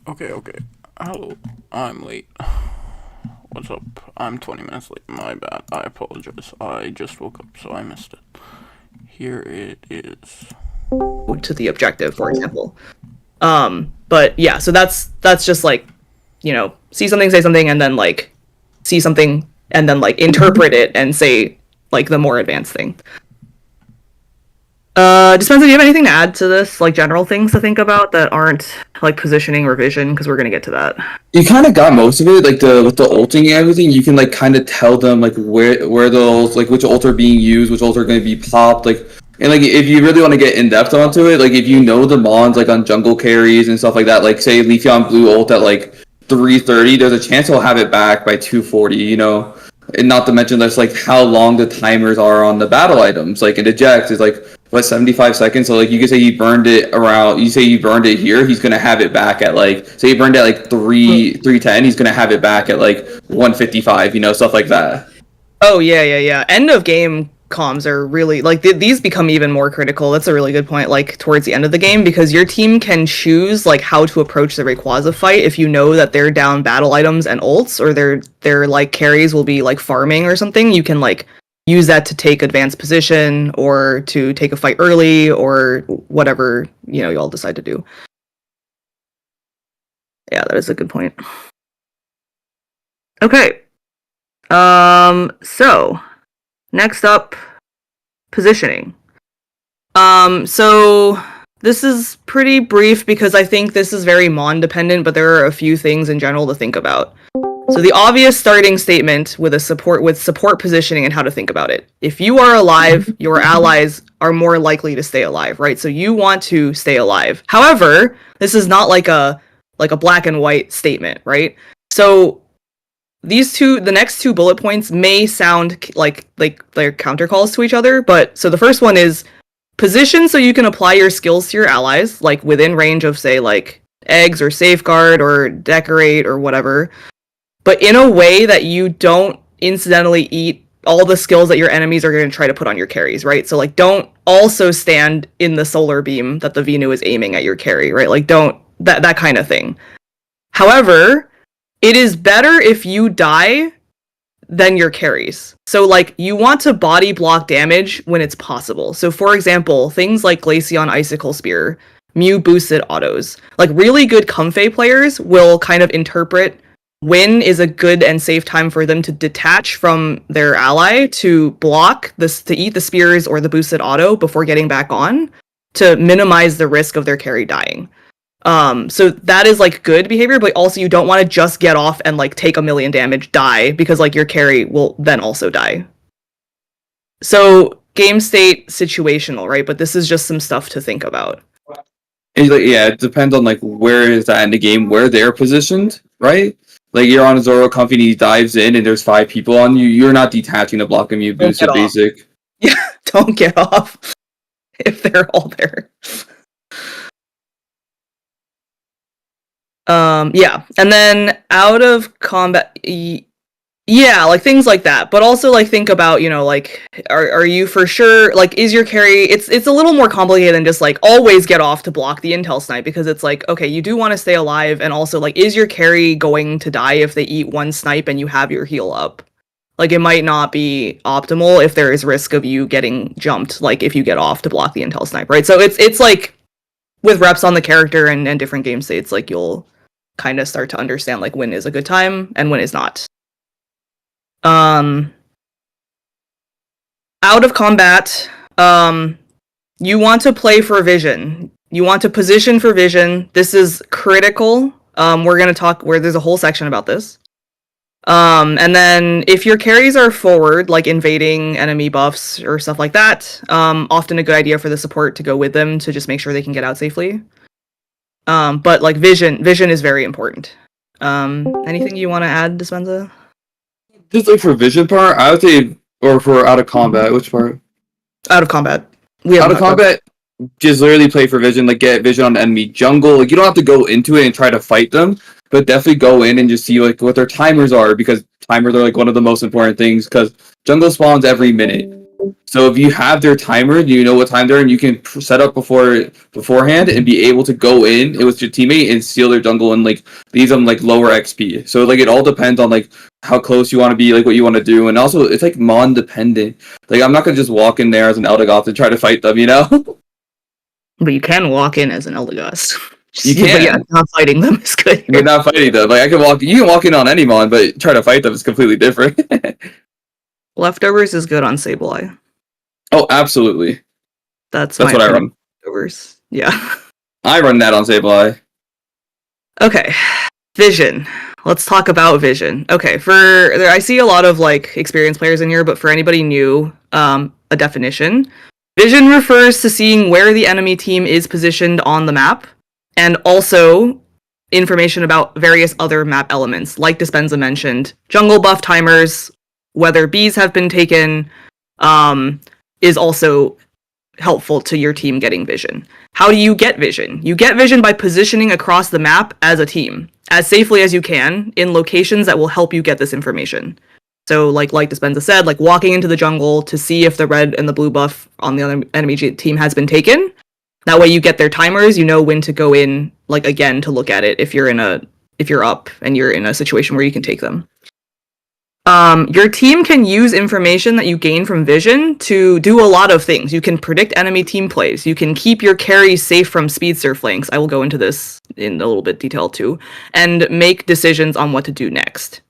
Okay. Hello, I'm late. What's up? I'm 20 minutes late. My bad. I apologize. I just woke up, so I missed it. Here it is. To the objective, for example. But yeah, so that's just like, see something, say something, and then like see something and then like interpret it and say like the more advanced thing. Dispenza, do you have anything to add to this? Like general things to think about that aren't like positioning or vision? Because we're gonna get to that. You kind of got most of it, like with the ulting and everything. You can like kind of tell them like where the ult, like which ult are being used, which ult are going to be popped, like. And like if you really want to get in depth onto it, like if you know the mons like on jungle carries and stuff like that, like say Leafeon blue ult at like 330, there's a chance he'll have it back by 240. And not to mention that's like how long the timers are on the battle items. Like it ejects is like what 75 seconds. So like you can say you burned it around. You say you burned it here. He's gonna have it back at like say you burned it at like 310. He's gonna have it back at like 155. Stuff like that. Oh yeah. End of game comms are really like these become even more critical. That's a really good point. Like towards the end of the game, because your team can choose like how to approach the Rayquaza fight if you know that they're down battle items and ults, or their like carries will be like farming or something. You can like use that to take advanced position or to take a fight early or whatever you all decide to do. Yeah, that is a good point. Okay. So next up, positioning. So this is pretty brief because I think this is very mon dependent, but there are a few things in general to think about. So the obvious starting statement with support positioning and how to think about it. If you are alive, your allies are more likely to stay alive, right? So you want to stay alive. However, this is not like a black and white statement, right? So the next two bullet points may sound like they're counter calls to each other, but so the first one is position so you can apply your skills to your allies, like within range of say like eggs or safeguard or decorate or whatever, but in a way that you don't incidentally eat all the skills that your enemies are going to try to put on your carries, right? So like don't also stand in the solar beam that the Venu is aiming at your carry, right? Like don't that kind of thing. However, it is better if you die than your carries. So, like, you want to body block damage when it's possible. So, for example, things like Glaceon Icicle Spear, Mew boosted autos. Like, really good Comfey players will kind of interpret when is a good and safe time for them to detach from their ally to block this, to eat the spears or the boosted auto before getting back on to minimize the risk of their carry dying. So that is like good behavior, but also you don't want to just get off and like take 1,000,000 damage, die, because like your carry will then also die. So game state situational, right? But this is just some stuff to think about. Yeah, it depends on like where is that in the game, where they're positioned, right? Like you're on a Zoro Comfy and he dives in and there's 5 people on you, you're not detaching to block him, you boost it basic. Yeah, don't get off if they're all there. Yeah, and then out of combat, yeah, like things like that. But also like think about, like are you for sure like is your carry? It's a little more complicated than just like always get off to block the intel snipe, because it's like okay, you do want to stay alive, and also like is your carry going to die if they eat one snipe and you have your heal up? Like it might not be optimal if there is risk of you getting jumped, like if you get off to block the intel snipe, right? So it's like with reps on the character and different game states, like you'll kind of start to understand like when is a good time and when is not. Out of combat, you want to play for vision. You want to position for vision. This is critical. We're going to talk where there's a whole section about this. And then if your carries are forward, like invading enemy buffs or stuff like that, often a good idea for the support to go with them to just make sure they can get out safely. But like vision is very important. Anything you want to add, Dispenza? Just like for vision part, I would say, or for out of combat, which part? Out of combat. Out of combat, just literally play for vision, like get vision on the enemy jungle. Like you don't have to go into it and try to fight them, but definitely go in and just see like what their timers are, because timers are like one of the most important things, because jungle spawns every minute. So if you have their timer, you know what time they're in, you can set up beforehand and be able to go in with your teammate and steal their jungle and like leave them like lower XP. So like it all depends on like how close you want to be, like what you want to do, and also it's like mon dependent. Like I'm not gonna just walk in there as an Eldegoss and try to fight them, you know? But you can walk in as an Eldegoss. You can. But yeah, not fighting them is good. You're not fighting them. Like you can walk in on any mon, but try to fight them is completely different. Leftovers is good on Sableye. Oh, absolutely. That's what I run. Leftovers. Yeah. I run that on Sableye. Okay. Vision. Let's talk about vision. Okay, I see a lot of like experienced players in here, but for anybody new, a definition. Vision refers to seeing where the enemy team is positioned on the map, and also information about various other map elements, like Dispenza mentioned. Jungle buff timers, whether bees have been taken, is also helpful to your team getting vision. How do you get vision? You get vision by positioning across the map as a team, as safely as you can, in locations that will help you get this information. So, like Dispenza said, like walking into the jungle to see if the red and the blue buff on the other enemy team has been taken. That way you get their timers, you know when to go in, like again, to look at it if you're up and you're in a situation where you can take them. Your team can use information that you gain from vision to do a lot of things. You can predict enemy team plays. You can keep your carries safe from speedster flanks. I will go into this in a little bit detail too. And make decisions on what to do next.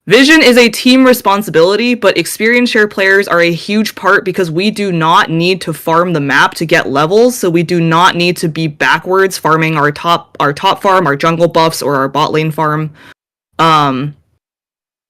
Vision is a team responsibility, but experience share players are a huge part because we do not need to farm the map to get levels, so we do not need to be backwards farming our top farm, our jungle buffs, or our bot lane farm.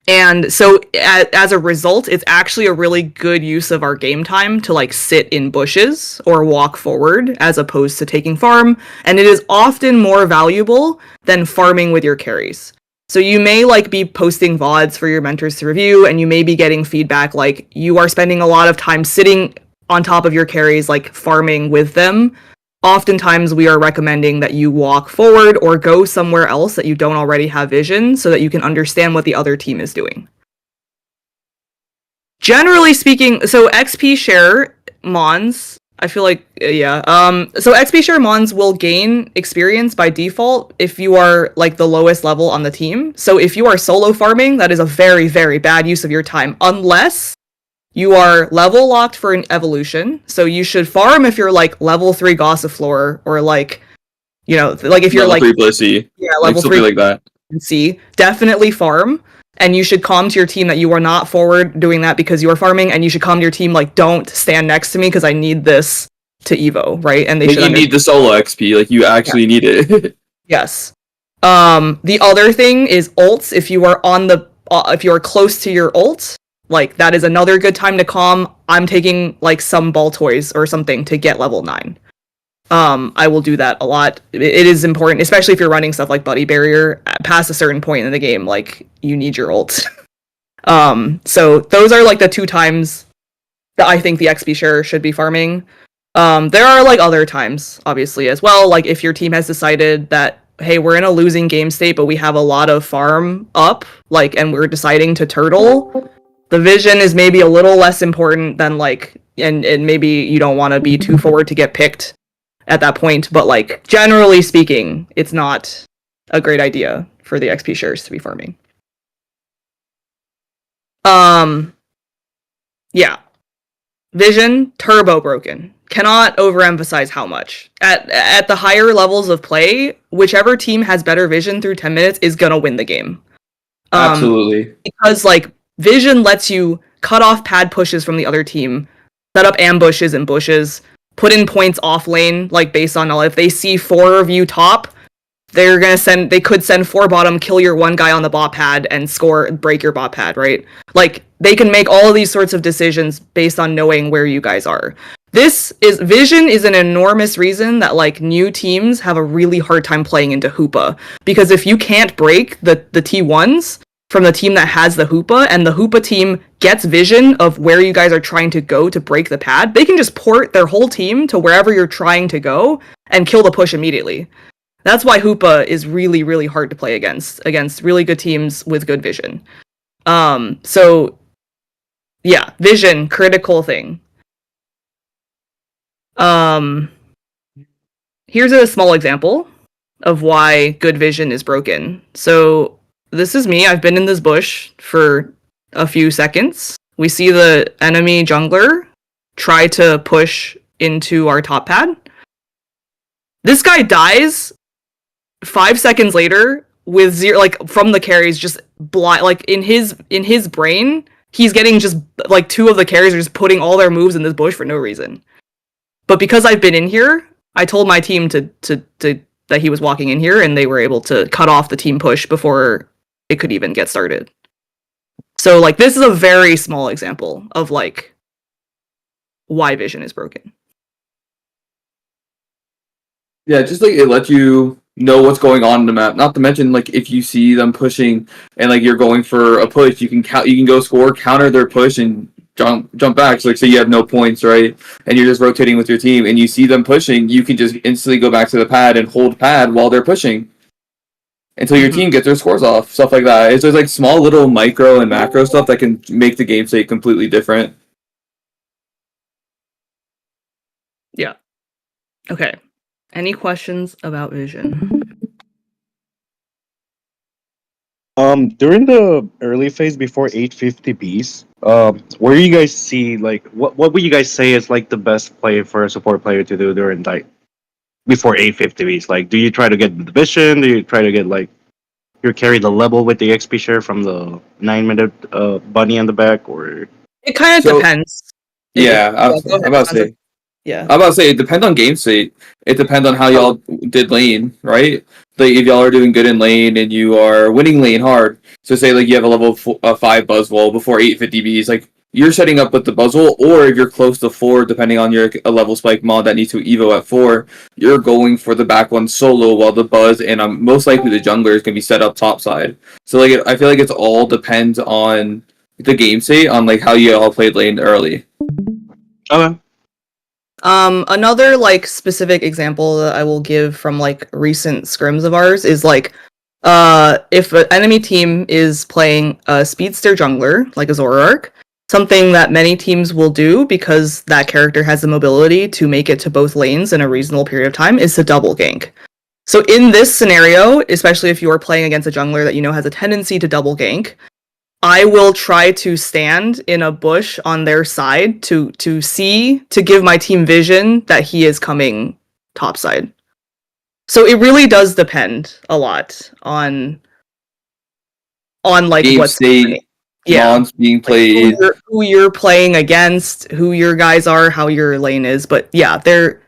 And so as a result, it's actually a really good use of our game time to like sit in bushes or walk forward as opposed to taking farm, and it is often more valuable than farming with your carries. So you may like be posting VODs for your mentors to review, and you may be getting feedback like you are spending a lot of time sitting on top of your carries, like farming with them. Oftentimes we are recommending that you walk forward or go somewhere else that you don't already have vision so that you can understand what the other team is doing. Generally speaking, so XP share mons, I feel like, so XP share mons will gain experience by default if you are like the lowest level on the team. So if you are solo farming, that is a very, very bad use of your time, unless you are level locked for an evolution. So you should farm if you're like level 3 Gossifleur, or like, you know, like if you're level like 3 Blissey. Yeah, level 3 like that. C, definitely farm. And you should calm to your team that you are not forward doing that because you are farming, and you should calm to your team like, don't stand next to me because I need this to Evo, right? And they should need the solo XP, like you actually need it. Yes. The other thing is ults. If you are if you are close to your ult, like that is another good time to calm. I'm taking like some ball toys or something to get level 9. I will do that a lot. It is important, especially if you're running stuff like Buddy Barrier. Past a certain point in the game, like you need your ult. So those are like the 2 times that I think the XP share should be farming. There are like other times, obviously, as well. Like if your team has decided that, hey, we're in a losing game state, but we have a lot of farm up, like, and we're deciding to turtle, the vision is maybe a little less important than like, and maybe you don't want to be too forward to get picked at that point, but like generally speaking, it's not a great idea for the XP shares to be farming. Yeah. Vision, turbo broken. Cannot overemphasize how much. At the higher levels of play, whichever team has better vision through 10 minutes is gonna win the game. Absolutely. Because like vision lets you cut off pad pushes from the other team, set up ambushes and bushes, put in points off lane, like based on if they see 4 of you top, they could send 4 bottom, kill your 1 guy on the bot pad and break your bot pad, right? Like they can make all of these sorts of decisions based on knowing where you guys are. Vision is an enormous reason that like new teams have a really hard time playing into Hoopa, because if you can't break the T1s from the team that has the Hoopa, and the Hoopa team gets vision of where you guys are trying to go to break the pad, they can just port their whole team to wherever you're trying to go and kill the push immediately. That's why Hoopa is really, really hard to play against really good teams with good vision. So Yeah, vision, critical thing. Here's a small example of why good vision is broken. So this is me. I've been in this bush for a few seconds. We see the enemy jungler try to push into our top pad. This guy dies 5 seconds later with zero, like from the carries, just blind. Like in his brain, he's getting just like two of the carries are just putting all their moves in this bush for no reason. But because I've been in here, I told my team to that he was walking in here, and they were able to cut off the team push before it could even get started. So like this is a very small example of like why vision is broken. Yeah, just like it lets you know what's going on in the map. Not to mention, like if you see them pushing and like you're going for a push, you can go score, counter their push, and jump back. So like say you have no points, right, and you're just rotating with your team, and you see them pushing, you can just instantly go back to the pad and hold pad while they're pushing until your team gets their scores off. Stuff like that. It's just like small little micro and macro stuff that can make the game state completely different. Yeah. Okay. Any questions about vision? During the early phase before 850 Bs, where you guys see like what would you guys say is like the best play for a support player to do during like before 850 Bs? Like, do you try to get the vision? Do you try to get like you carry the level with the XP share from the 9-minute bunny on the back, or It kind of depends. Yeah, I'm about to say. Yeah. I'm about to say it depends on game state. It depends on how y'all did lane, right? Like if y'all are doing good in lane and you are winning lane hard. So say like you have a level 5 buzzwall before 850 Bs, like you're setting up with the buzzwall, or if you're close to 4, depending on your level spike mod that needs to evo at 4, you're going for the back one solo while the buzz and most likely the jungler is gonna be set up top side. So like I feel like it's all depends on the game state on like how you all played lane early. okay. Another like specific example that I will give from like recent scrims of ours is like, if an enemy team is playing a speedster jungler like a Zoroark, something that many teams will do because that character has the mobility to make it to both lanes in a reasonable period of time is to double gank. So in this scenario, especially if you are playing against a jungler that you know has a tendency to double gank, I will try to stand in a bush on their side to give my team vision that he is coming topside. So it really does depend a lot on like Game what's state, mons being played. like who you're playing against, who your guys are, how your lane is. But yeah, there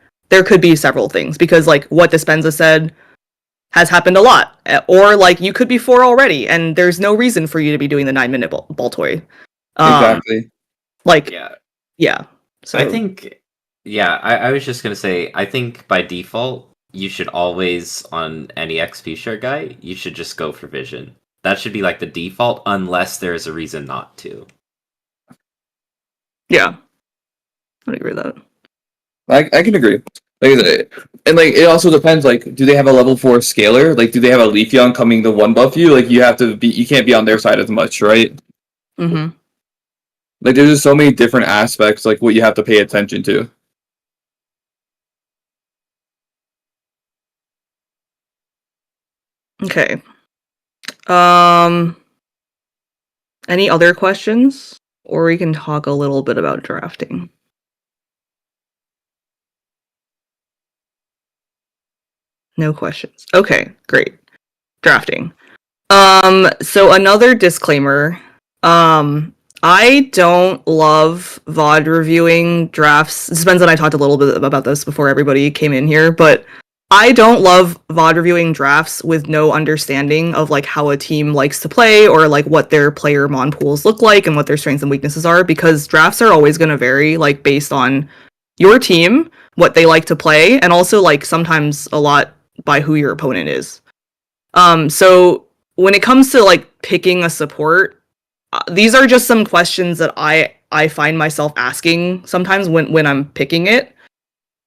could be several things because like what Dispenza said has happened a lot. Or like you could be 4 already and there's no reason for you to be doing the 9-minute ball toy. Exactly. Like yeah. So I think I was just gonna say I think by default you should always on any XP share guy, you should just go for vision. That should be like the default unless there's a reason not to. Yeah. I agree with that. I can agree. Like, and like it also depends. Like, do they have a level 4 scaler? Like, do they have a Leafeon coming to one buff you? Like, you can't be on their side as much, right? Mm-hmm. Like, there's just so many different aspects. Like, what you have to pay attention to. Okay. Any other questions? Or we can talk a little bit about drafting. No questions. Okay, great. Drafting. So another disclaimer. I don't love VOD reviewing drafts. Dispenza and I talked a little bit about this before everybody came in here, but I don't love VOD reviewing drafts with no understanding of like how a team likes to play or like what their player mon pools look like and what their strengths and weaknesses are, because drafts are always going to vary like based on your team, what they like to play, and also like sometimes a lot by who your opponent is. So when it comes to like picking a support, these are just some questions that I find myself asking sometimes when I'm picking it.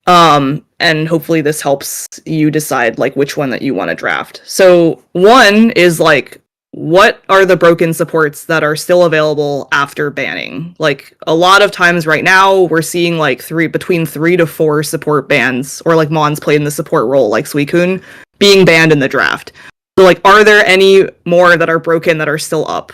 And hopefully this helps you decide like which one that you want to draft. So one is like, what are the broken supports that are still available after banning? Like, a lot of times right now, we're seeing like between 3 to 4 support bans, or like Mons played in the support role, like Suicune, being banned in the draft. So, like, are there any more that are broken that are still up?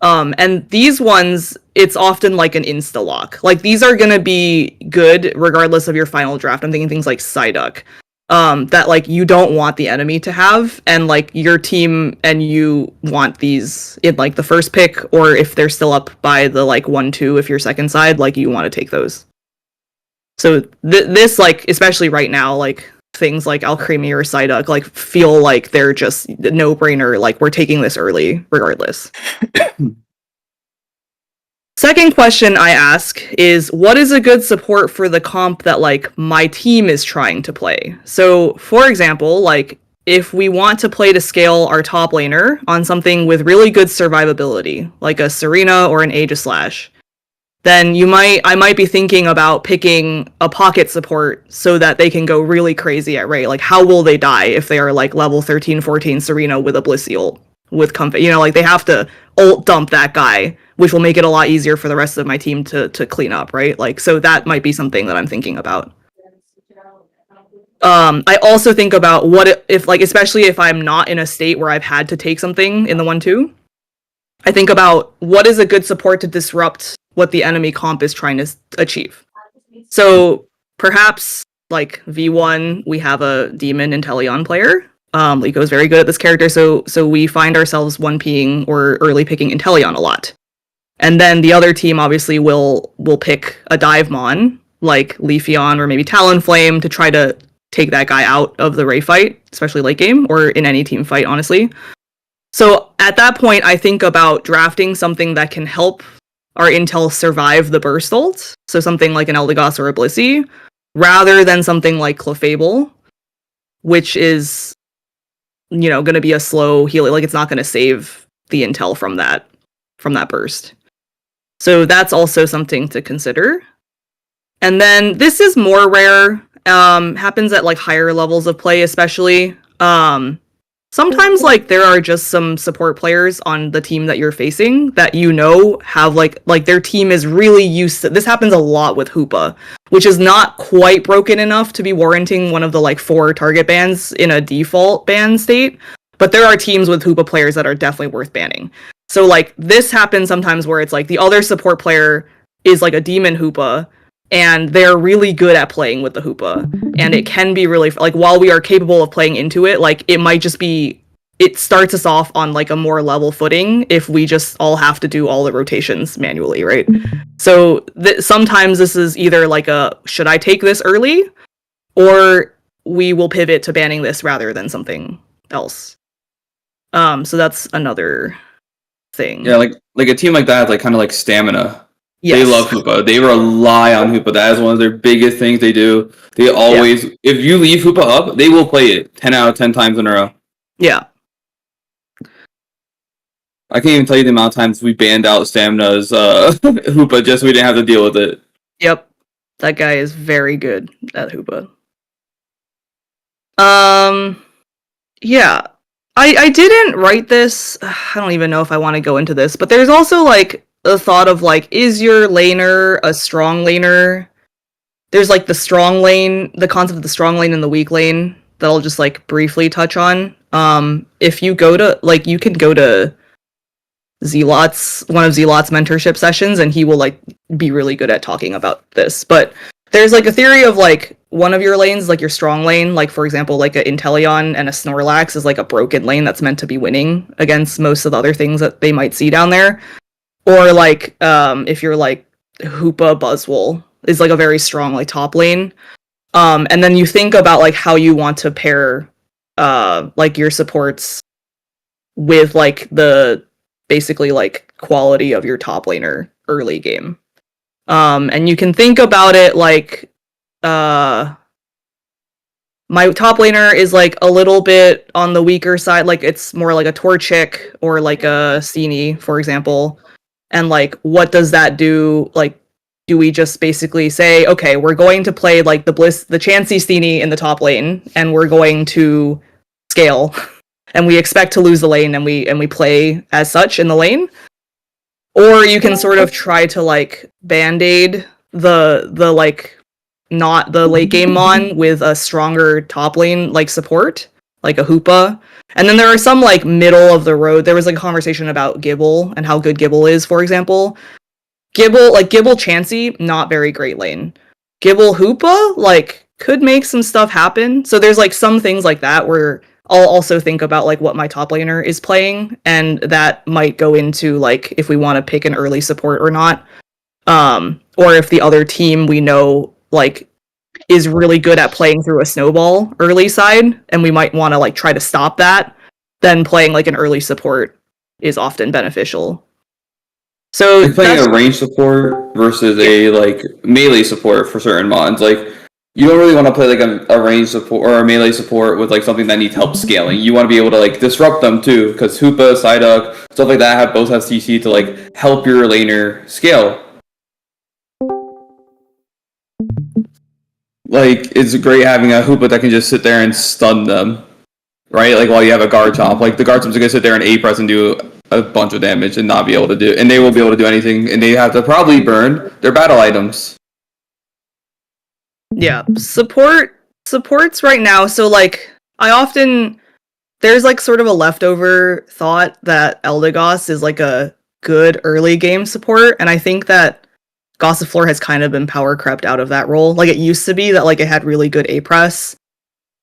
And these ones, it's often like an insta-lock. Like, these are gonna be good regardless of your final draft. I'm thinking things like Psyduck. That like you don't want the enemy to have, and like your team and you want these in like the first pick, or if they're still up by the like 1-2, if you're second side, like you want to take those. So this, like, especially right now, like things like Alcremie or Psyduck like feel like they're just no brainer, like we're taking this early regardless. Second question I ask is, what is a good support for the comp that like my team is trying to play? So, for example, like if we want to play to scale our top laner on something with really good survivability, like a Serena or an Aegislash, then I might be thinking about picking a pocket support so that they can go really crazy at rate. Like, how will they die if they are like level 13, 14 Serena with a Blissey ult with comfort? You know, like they have to ult dump that guy, which will make it a lot easier for the rest of my team to clean up, right? Like, so that might be something that I'm thinking about. I also think about what if like, especially if I'm not in a state where I've had to take something in the 1-2, I think about what is a good support to disrupt what the enemy comp is trying to achieve. So perhaps like V1, we have a Demon Inteleon player. Liko is very good at this character, so we find ourselves 1P'ing or early picking Inteleon a lot. And then the other team obviously will pick a Divemon, like Leafeon or maybe Talonflame, to try to take that guy out of the Ray fight, especially late game, or in any team fight, honestly. So at that point, I think about drafting something that can help our Intel survive the burst ult, so something like an Eldegoss or a Blissey, rather than something like Clefable, which is, you know, going to be a slow healing, like it's not going to save the Intel from that burst. So that's also something to consider. And then this is more rare, happens at like higher levels of play, especially. Sometimes like there are just some support players on the team that you're facing that you know have like their team is really used to. This happens a lot with Hoopa, which is not quite broken enough to be warranting one of the like 4 target bans in a default ban state. But there are teams with Hoopa players that are definitely worth banning. So like this happens sometimes where it's like the other support player is like a demon Hoopa, and they're really good at playing with the Hoopa. And it can be really, like, while we are capable of playing into it, like, it might just be, it starts us off on, like, a more level footing if we just all have to do all the rotations manually, right? So sometimes this is either, like, should I take this early? Or we will pivot to banning this rather than something else. So that's another thing. Yeah, like a team like that, like kind of like stamina. Yes. They love Hoopa. They rely on Hoopa. That is one of their biggest things they do. They always, if you leave Hoopa up, they will play it 10 out of 10 times in a row. Yeah. I can't even tell you the amount of times we banned out Stamina's Hoopa just so we didn't have to deal with it. Yep. That guy is very good at Hoopa. Yeah. I didn't write this. I don't even know if I want to go into this, but there's also like the thought of like, is your laner a strong laner? There's like the strong lane, the concept of the strong lane and the weak lane that I'll just like briefly touch on. If you go to like, you can go to one of Zelot's mentorship sessions, and he will like be really good at talking about this. But there's like a theory of like one of your lanes, like your strong lane, like for example, like a Inteleon and a Snorlax is like a broken lane that's meant to be winning against most of the other things that they might see down there. Or like if you're like Hoopa Buzzwole is like a very strong like top lane. And then you think about like how you want to pair like your supports with like the basically like quality of your top laner early game. And you can think about it like my top laner is like a little bit on the weaker side, like it's more like a Torchic or like a Steenie, for example. And like, what does that do? Like, do we just basically say, okay, we're going to play like the Chansey Steenie in the top lane, and we're going to scale, and we expect to lose the lane, and we play as such in the lane. Or you can sort of try to like band-aid the like not the late game mon with a stronger top lane like support, like a Hoopa. And then there are some like middle of the road. There was like a conversation about Gibble and how good Gibble is, for example. Gibble Chansey, not very great lane. Gibble Hoopa, like, could make some stuff happen. So there's like some things like that where I'll also think about like what my top laner is playing, and that might go into like if we want to pick an early support or not. Or if the other team we know like is really good at playing through a snowball early side, and we might want to like try to stop that, then playing like an early support is often beneficial. So Like playing a range support versus a like melee support for certain mods, like you don't really want to play like a range support or a melee support with like something that needs help scaling. You want to be able to like disrupt them too, because Hoopa, Psyduck, stuff like that both have CC to like help your laner scale. Like it's great having a Hoopa that can just sit there and stun them, right? Like while you have a guard chomp, like the guard chomp's gonna sit there and A press and do a bunch of damage and not be able to do, and they won't be able to do anything, and they have to probably burn their battle items. Yeah, supports right now. So like there's like sort of a leftover thought that Eldegoss is like a good early game support, and I think that Gossifleur has kind of been power crept out of that role. Like it used to be that like it had really good A press,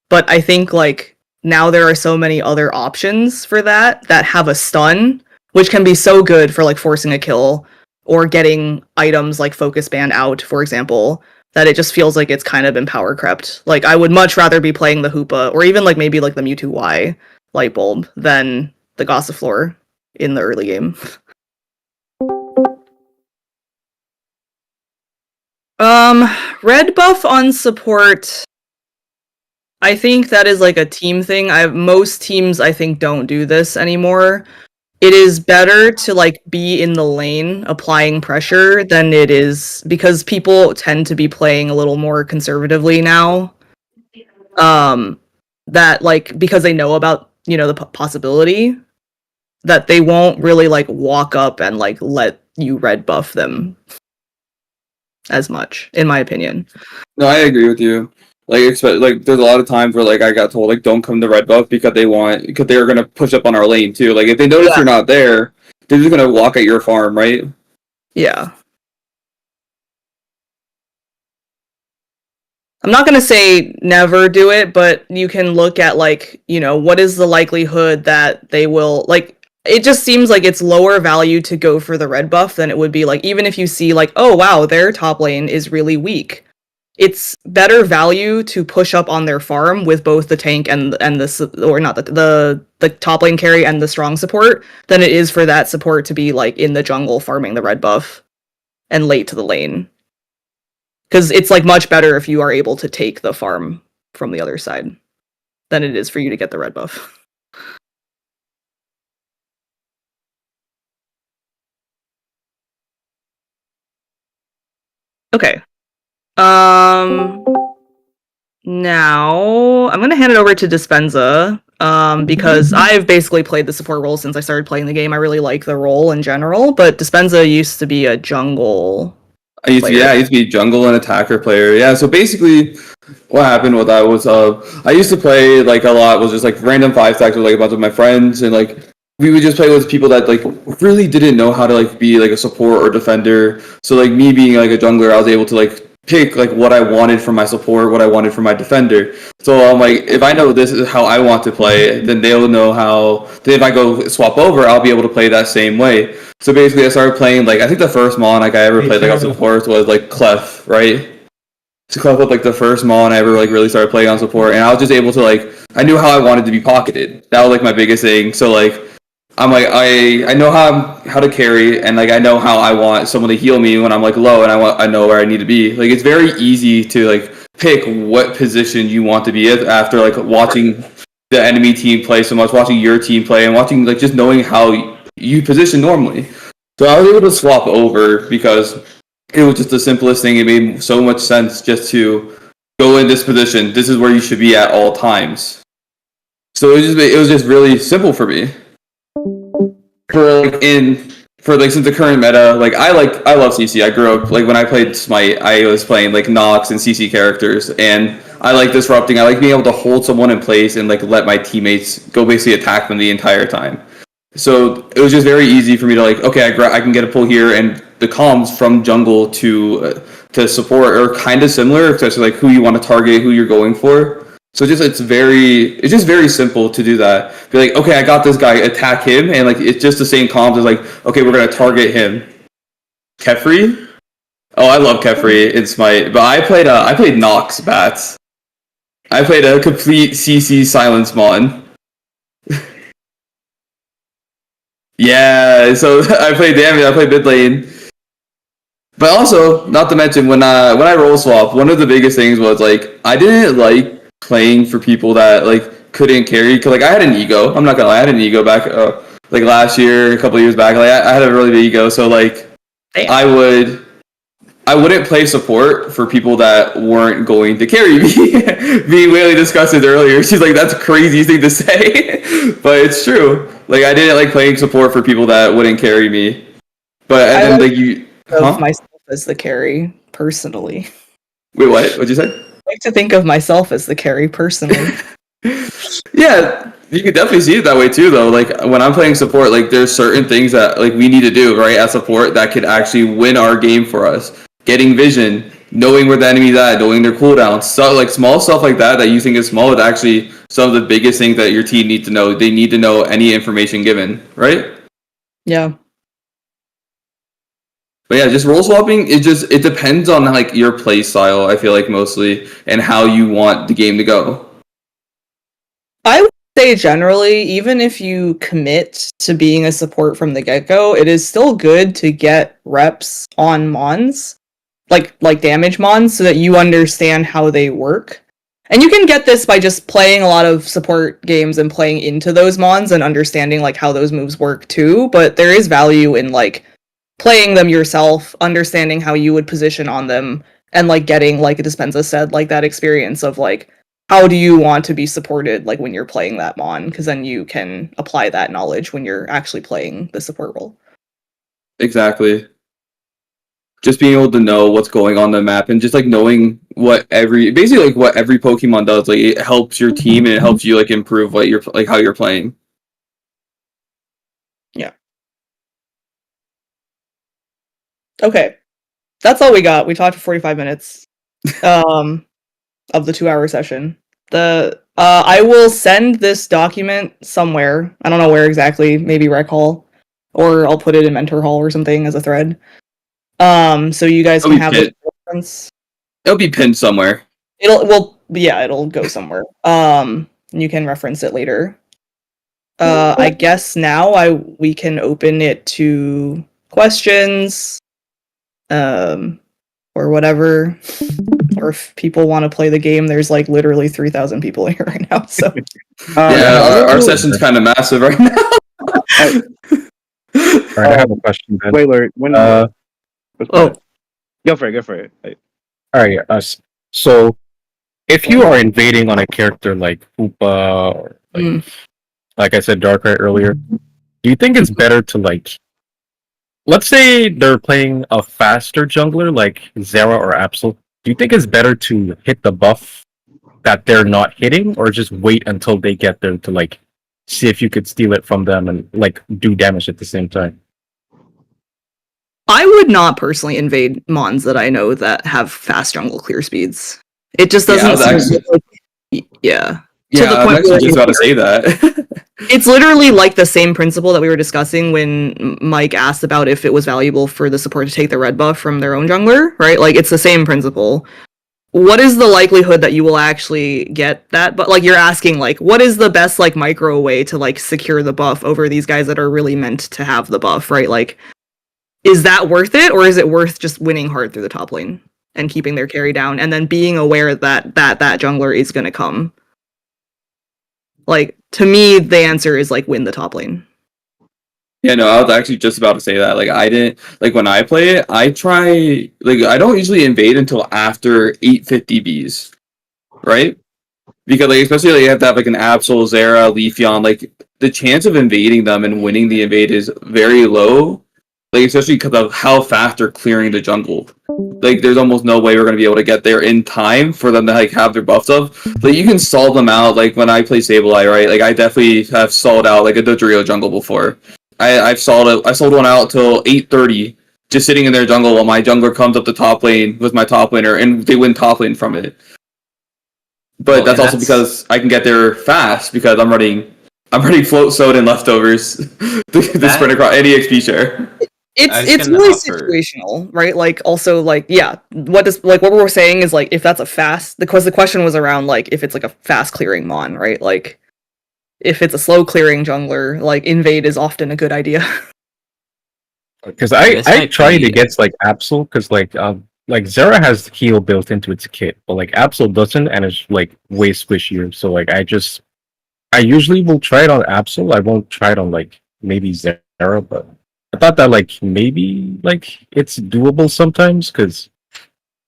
but I think like now there are so many other options for that have a stun, which can be so good for like forcing a kill or getting items like Focus Band out, for example, that it just feels like it's kind of been power crept. Like I would much rather be playing the Hoopa or even like maybe like the Mewtwo Y light bulb than the Gossifleur in the early game. Red buff on support, I think that is like a team thing. Most teams I think don't do this anymore. It is better to like be in the lane applying pressure than it is, because people tend to be playing a little more conservatively now. That like because they know about, you know, the possibility that they won't really like walk up and like let you red buff them as much, in my opinion. No, I agree with you. Like, like there's a lot of times where like I got told like don't come to red buff because they're gonna push up on our lane too. Like if they notice you're not there, they're just gonna walk at your farm, right? Yeah. I'm not gonna say never do it, but you can look at like, you know, what is the likelihood that they will like. It just seems like it's lower value to go for the red buff than it would be like even if you see like, oh wow, their top lane is really weak. It's better value to push up on their farm with both the tank and the or not the top lane carry and the strong support than it is for that support to be like in the jungle farming the red buff and late to the lane. Because it's like much better if you are able to take the farm from the other side than it is for you to get the red buff. Okay. Now I'm gonna hand it over to Dispenza, because I've basically played the support role since I started playing the game. I really like the role in general, but Dispenza used to be a jungle. I used to be jungle and attacker player. Yeah, so basically what happened with that was I used to play like a lot was just like random 5-stacks with like a bunch of my friends, and like we would just play with people that like really didn't know how to like be like a support or defender. So like me being like a jungler, I was able to like pick like what I wanted from my support, what I wanted from my defender. So I'm like, if I know this is how I want to play, then they'll know how. Then if I go swap over, I'll be able to play that same way. So basically, I started playing like I think the first mon like I ever played like on support was like Clef, right? So Clef was like the first mon I ever like really started playing on support, and I was just able to like I knew how I wanted to be pocketed. That was like my biggest thing. So like I'm like I know how to carry, and like I know how I want someone to heal me when I'm like low, and I know where I need to be. Like it's very easy to like pick what position you want to be at after like watching the enemy team play so much, watching your team play, and watching like just knowing how you position normally. So I was able to swap over because it was just the simplest thing. It made so much sense just to go in this position. This is where you should be at all times. So it was just really simple for me. Since the current meta, like I love CC. I grew up like when I played Smite, I was playing like Nox and CC characters, and I like disrupting. I like being able to hold someone in place and like let my teammates go basically attack them the entire time. So it was just very easy for me to like, okay, I can get a pull here, and the comms from jungle to support are kind of similar, especially like who you want to target, who you're going for. So it's just very simple to do that. Be like, okay, I got this guy, attack him, and like it's just the same comms as like, okay, we're gonna target him. Kefri? Oh, I love Kefri. It's but I played Nox Bats. I played a complete CC silence mon. Yeah, so I played damage, I played mid lane. But also, not to mention when I role swap, one of the biggest things was like I didn't like playing for people that like couldn't carry. Cause like I had an ego. I'm not gonna lie, I had an ego back like last year, a couple of years back. Like I had a really big ego, so like Damn. I wouldn't play support for people that weren't going to carry me. Me and Whaley discussed it earlier. She's like, that's a crazy thing to say, but it's true. Like I didn't like playing support for people that wouldn't carry me. But and then like you, of myself as the carry personally. Wait, what? What'd you say? I like to think of myself as the carry personally. Yeah, you could definitely see it that way too, though. Like when I'm playing support, like there's certain things that like we need to do right as support that could actually win our game for us. Getting vision, knowing where the enemy's at, knowing their cooldowns, so like small stuff like that you think is small, is actually some of the biggest things that your team needs to know. They need to know any information given, right? Yeah. But yeah, just role swapping, it depends on like your play style, I feel like mostly, and how you want the game to go. I would say generally, even if you commit to being a support from the get-go, it is still good to get reps on mons, like damage mons, so that you understand how they work. And you can get this by just playing a lot of support games and playing into those mons and understanding like how those moves work too, but there is value in like playing them yourself, understanding how you would position on them, and like getting, like Dispenza said, like that experience of like how do you want to be supported like when you're playing that mon, because then you can apply that knowledge when you're actually playing the support role. Exactly. Just being able to know what's going on the map and just like knowing what every Pokemon does, like it helps your team and it helps you like improve what you're like how you're playing. Yeah. Okay. That's all we got. We talked for 45 minutes of the 2-hour session. I will send this document somewhere. I don't know where exactly, maybe Rec Hall, or I'll put it in Mentor Hall or something as a thread. So you guys can have a reference. It'll be pinned somewhere. It'll go somewhere. You can reference it later. I guess now we can open it to questions, or whatever. Or if people want to play the game, there's like literally 3,000 people here right now. So our session's kind of massive right now. All right, I have a question, Ben. Walilord, go for it. All right, so if you are invading on a character like Hoopa or like I said, Darkrai earlier, do you think it's better to like, let's say they're playing a faster jungler like Zera or Absol? Do you think it's better to hit the buff that they're not hitting, or just wait until they get there to like see if you could steal it from them and like do damage at the same time? I would not personally invade mons that I know that have fast jungle clear speeds. It just doesn't Yeah, I'm actually just about to say that. It's literally like the same principle that we were discussing when Mike asked about if it was valuable for the support to take the red buff from their own jungler, right? Like, it's the same principle. What is the likelihood that you will actually get that? But, like, you're asking, like, what is the best, like, micro way to, like, secure the buff over these guys that are really meant to have the buff, right? Like, is that worth it, or is it worth just winning hard through the top lane and keeping their carry down, and then being aware that jungler is going to come? Like, to me, the answer is, like, win the top lane. Yeah, no, I was actually just about to say that. Like, I didn't, like, when I play it, I try, like, I don't usually invade until after 850 Bs, right? because like especially like, you have to have like an Absol, Zera, Leafeon. Like the chance of invading them and winning the invade is very low. Like especially because of how fast they're clearing the jungle. Like there's almost no way we're gonna be able to get there in time for them to like have their buffs up. Like you can stall them out. Like when I play Sableye, right? Like I definitely have stalled out like a Dodrio jungle before. I sold one out till 8:30, just sitting in their jungle while my jungler comes up the top lane with my top laner, and they win top lane from it. But Well, that's and also because I can get there fast because I'm running float soda and leftovers to sprint across any XP share. I was It's gonna really offer- situational, right? Like also like yeah, what we're saying is like if that's a fast because the question was around like if it's like a fast clearing mon, right? Like if it's a slow clearing jungler, like invade is often a good idea. Because This I might tried be- against like Absol because like Zera has heal built into its kit, but like Absol doesn't, and it's like way squishier. So like I usually will try it on Absol. I won't try it on like maybe Zera, but I thought that like maybe like it's doable sometimes because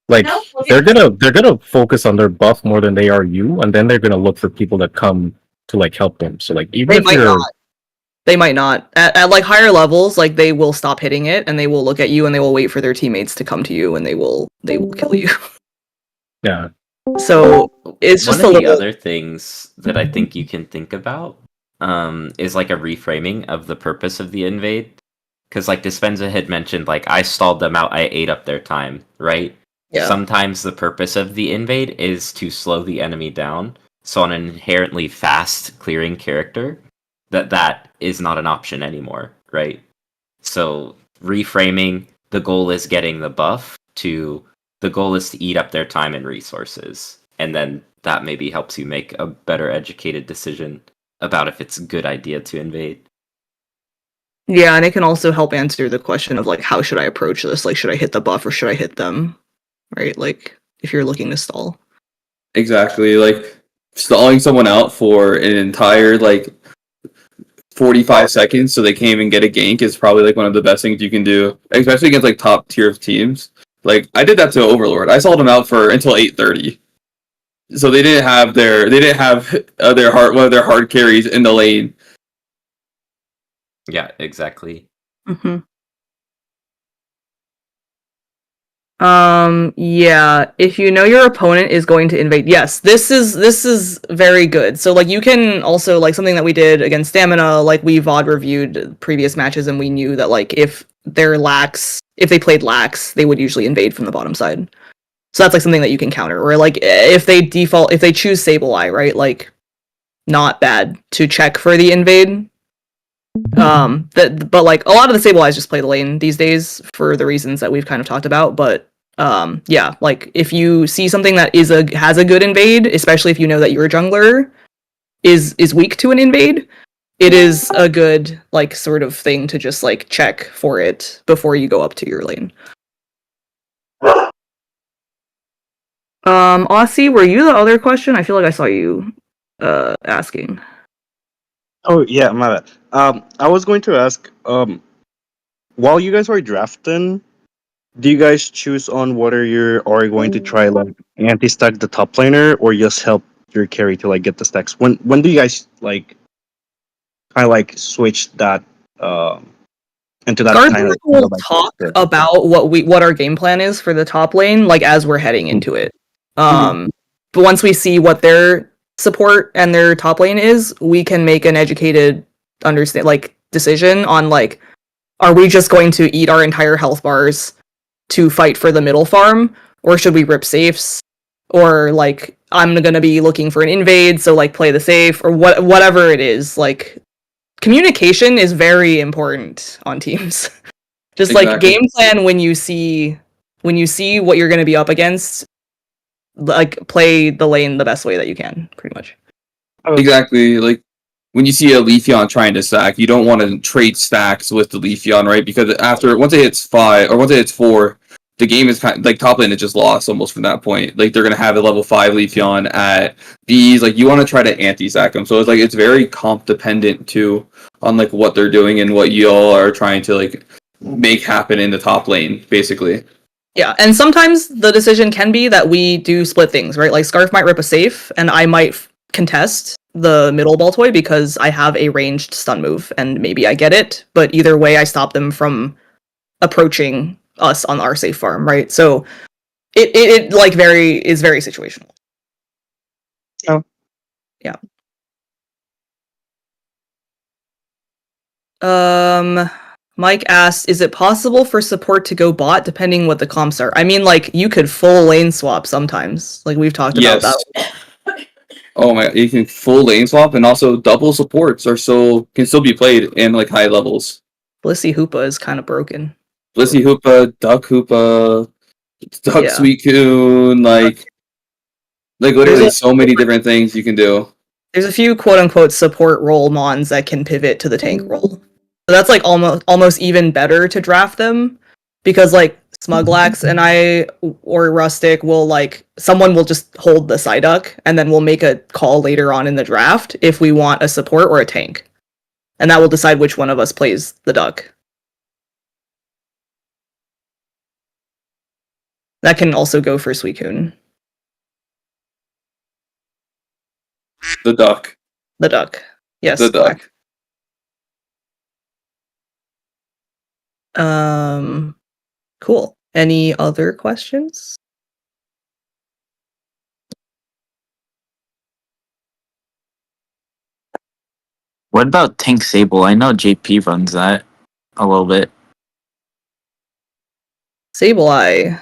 like they're gonna focus on their buff more than they are you, and then they're gonna look for people that come to like help them. So like even They if might you're not. They might not. At like higher levels, like they will stop hitting it and they will look at you and they will wait for their teammates to come to you and they will kill you. yeah. So it's just one a of the little other things that I think you can think about is like a reframing of the purpose of the invade. Because like Dispenza had mentioned, like I stalled them out, I ate up their time, right? yeah. Sometimes the purpose of the invade is to slow the enemy down. So on an inherently fast clearing character, that is not an option anymore, right? So reframing, the goal is getting the buff to the goal is to eat up their time and resources. And then that maybe helps you make a better educated decision about if it's a good idea to invade. Yeah, and it can also help answer the question of like how should I approach this? Like should I hit the buff or should I hit them? Right? Like if you're looking to stall. Exactly, like stalling someone out for an entire like 45 seconds so they can't even get a gank is probably like one of the best things you can do, especially against like top tier teams. Like I did that to Overlord. I sold them out for until 8:30, so they didn't have their one of their hard carries in the lane. Yeah, exactly. Mm-hmm. Yeah, if you know your opponent is going to invade, yes, this is very good. So like you can also like something that we did against Stamina, like we VOD reviewed previous matches and we knew that like if they played lax, they would usually invade from the bottom side. So that's like something that you can counter. Or like if they choose Sableye, right? Like not bad to check for the invade. But like a lot of the Sableyes just play the lane these days for the reasons that we've kind of talked about, but yeah, like if you see something that has a good invade, especially if you know that your jungler is weak to an invade, it is a good like sort of thing to just like check for it before you go up to your lane. Aussie, were you the other question? I feel like I saw you asking. Oh yeah, my bad. I was going to ask, while you guys are drafting, do you guys choose on whether you are going to try like anti-stack the top laner or just help your carry to like get the stacks? When do you guys like kind of like switch that into that Garth kind of will like, talk about what our game plan is for the top lane, like as we're heading into it. But once we see what their support and their top lane is, we can make an educated decision on like, are we just going to eat our entire health bars to fight for the middle farm, or should we rip safes? Or like I'm gonna be looking for an invade, so like play the safe, or whatever it is. Like communication is very important on teams. Just like Exactly. game plan when you see what you're gonna be up against, like play the lane the best way that you can, pretty much. Exactly, like when you see a Leafeon trying to stack, you don't want to trade stacks with the Leafeon, right? Because once it hits 5 or once it hits 4, the game is kind of like top lane is just lost almost from that point. Like they're gonna have a level 5 Leafeon at B's. Like you want to try to anti-stack them, so it's very comp dependent too on like what they're doing and what y'all are trying to like make happen in the top lane, basically. Yeah, and sometimes the decision can be that we do split things, right? Like Scarf might rip a safe, and I might contest the middle Baltoy because I have a ranged stun move, and maybe I get it, but either way, I stop them from approaching us on our safe farm, right? So it like is very situational. Oh. Yeah. Mike asked, is it possible for support to go bot depending what the comps are? I mean, like, you could full lane swap sometimes. Like, we've talked about Yes. that. Oh my! You can full lane swap, and also double supports can still be played in like high levels. Blissey Hoopa is kind of broken. Blissey Hoopa, Duck Hoopa, Duck Yeah. Suicune, like literally so many different things you can do. There's a few quote-unquote support role mons that can pivot to the tank role. So that's like almost even better to draft them, because like Smuglax and I or Rustic will like someone will just hold the Psyduck, and then we'll make a call later on in the draft if we want a support or a tank. And that will decide which one of us plays the duck. That can also go for Suicune. The duck. The duck. Yes. The duck. Cool. Any other questions? What about Tank Sable? I know JP runs that a little bit. Sableye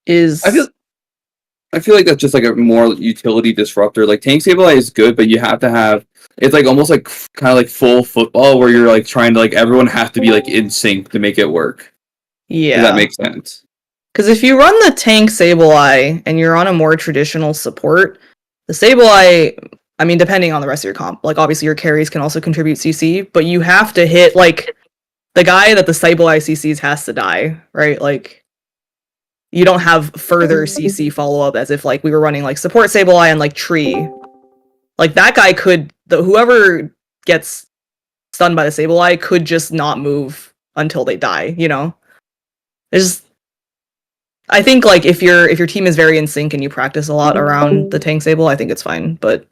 is. I feel like that's just like a more utility disruptor. Like Tank Sableye is good, but you have to have it's like almost like kind of like full football where you're like trying to like everyone has to be like in sync to make it work. Yeah. Does that make sense? Because if you run the tank Sableye and you're on a more traditional support, the Sableye, I mean, depending on the rest of your comp, like obviously your carries can also contribute CC, but you have to hit like the guy that the Sableye CCs has to die, right? Like you don't have further CC follow up as if like we were running like support Sableye and like Tree. Like that guy could whoever gets stunned by the Sableye could just not move until they die, you know? I think like if your team is very in sync and you practice a lot around the tank Sable, I think it's fine. But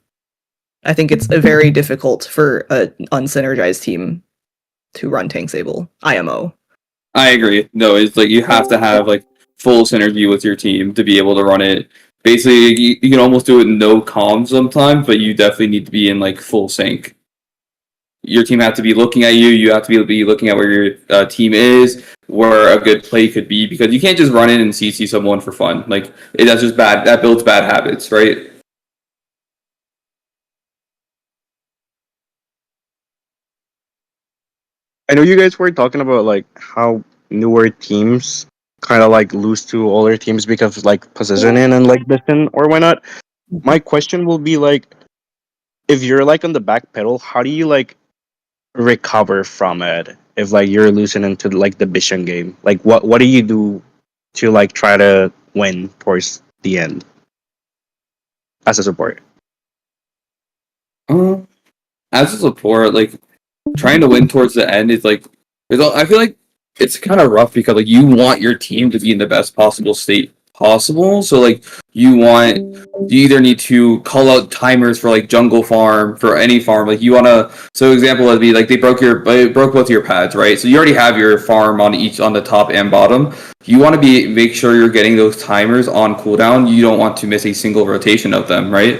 I think it's very difficult for an unsynergized team to run tank Sable IMO. I agree. No, it's like you have to have like full synergy with your team to be able to run it. Basically, you can almost do it in no comms sometimes, but you definitely need to be in like full sync. Your team have to be looking at you. You have to be looking at where your team is, where a good play could be, because you can't just run in and CC someone for fun. Like that's just bad. That builds bad habits, right? I know you guys were talking about like how newer teams kind of like lose to older teams because of like positioning and like distance or whatnot. My question will be like, if you're like on the back pedal, how do you like recover from it if like you're losing into like the vision game? Like what do you do to like try to win towards the end as a support? As a support, like trying to win towards the end is like I feel like it's kind of rough because like you want your team to be in the best possible state possible. So like you either need to call out timers for like jungle farm, for any farm. Like you want to, so example would be like they broke both your pads, right? So you already have your farm on the top and bottom. You want to make sure you're getting those timers on cooldown. You don't want to miss a single rotation of them, right?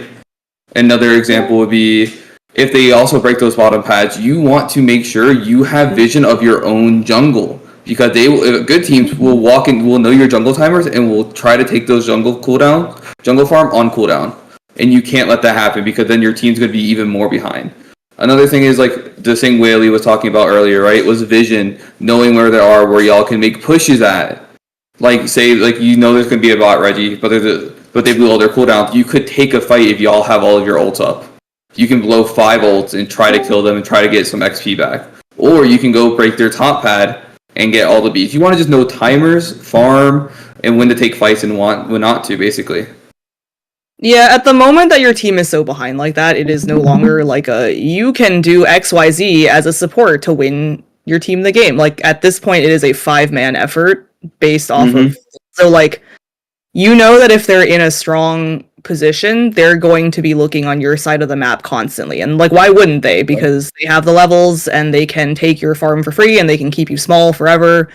Another example would be if they also break those bottom pads, you want to make sure you have vision of your own jungle, because good teams will will know your jungle timers and will try to take those jungle farm on cooldown, and you can't let that happen because then your team's going to be even more behind. Another thing is like the thing Whaley was talking about earlier, right? Was vision, knowing where they are, where y'all can make pushes at. Like say like there's going to be a bot Reggie, but they blew all their cooldowns. You could take a fight if y'all have all of your ults up. You can blow 5 ults and try to kill them and try to get some XP back. Or you can go break their top pad and get all the beats. You want to just know timers, farm, and when to take fights and when not to, basically. Yeah, at the moment that your team is so behind like that, it is no longer like you can do XYZ as a support to win your team the game. Like at this point, it is a 5-man effort based off of. So like, you know that if they're in a strong position, they're going to be looking on your side of the map constantly. And like, why wouldn't they? Because they have the levels and they can take your farm for free and they can keep you small forever.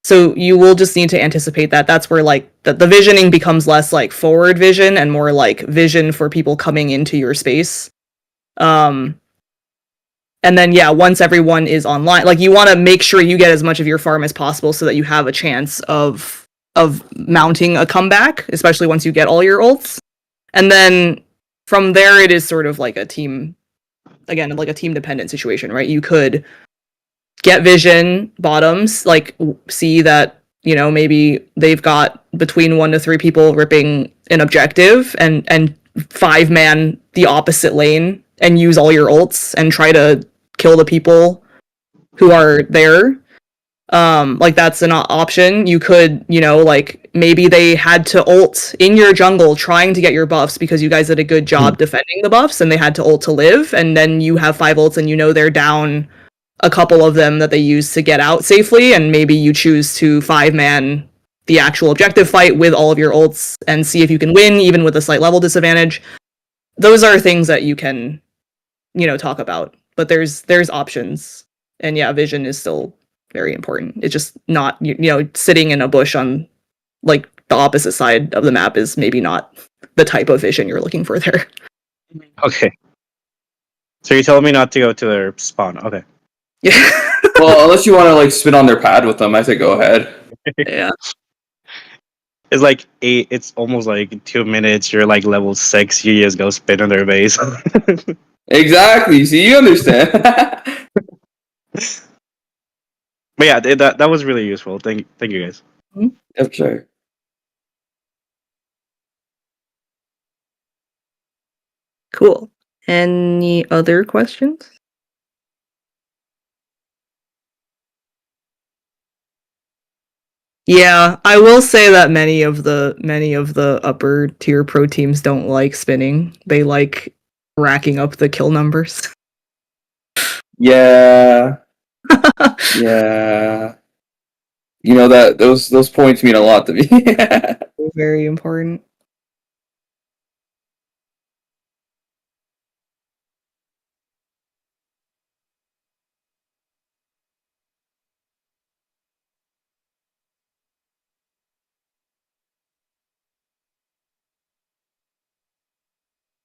So you will just need to anticipate that. That's where like the visioning becomes less like forward vision and more like vision for people coming into your space. And then yeah, once everyone is online, like you want to make sure you get as much of your farm as possible so that you have a chance of mounting a comeback, especially once you get all your ults. And then from there it is sort of like a team, again, like a team dependent situation, right? You could get vision bottoms, like see that, you know, maybe they've got between 1 to 3 people ripping an objective and 5-man the opposite lane and use all your ults and try to kill the people who are there. Like that's an option. You could, you know, like maybe they had to ult in your jungle trying to get your buffs because you guys did a good job defending the buffs and they had to ult to live, and then you have 5 ults and you know they're down a couple of them that they use to get out safely, and maybe you choose to 5-man the actual objective fight with all of your ults and see if you can win even with a slight level disadvantage. Those are things that you can, you know, talk about, but there's options. And yeah, vision is still very important. It's just not, you know, sitting in a bush on like the opposite side of the map is maybe not the type of vision you're looking for there. Okay. So you're telling me not to go to their spawn. Okay. Yeah. Well, unless you want to like spin on their pad with them, I say go ahead. Yeah. It's like 8. It's almost like 2 minutes. You're like level 6. You just go spin on their base. Exactly. See, you understand. But yeah, that was really useful. Thank you guys. Yep, sure. Cool. Any other questions? Yeah, I will say that many of the upper tier pro teams don't like spinning. They like racking up the kill numbers. Yeah. Yeah. You know that those points mean a lot to me. Very important.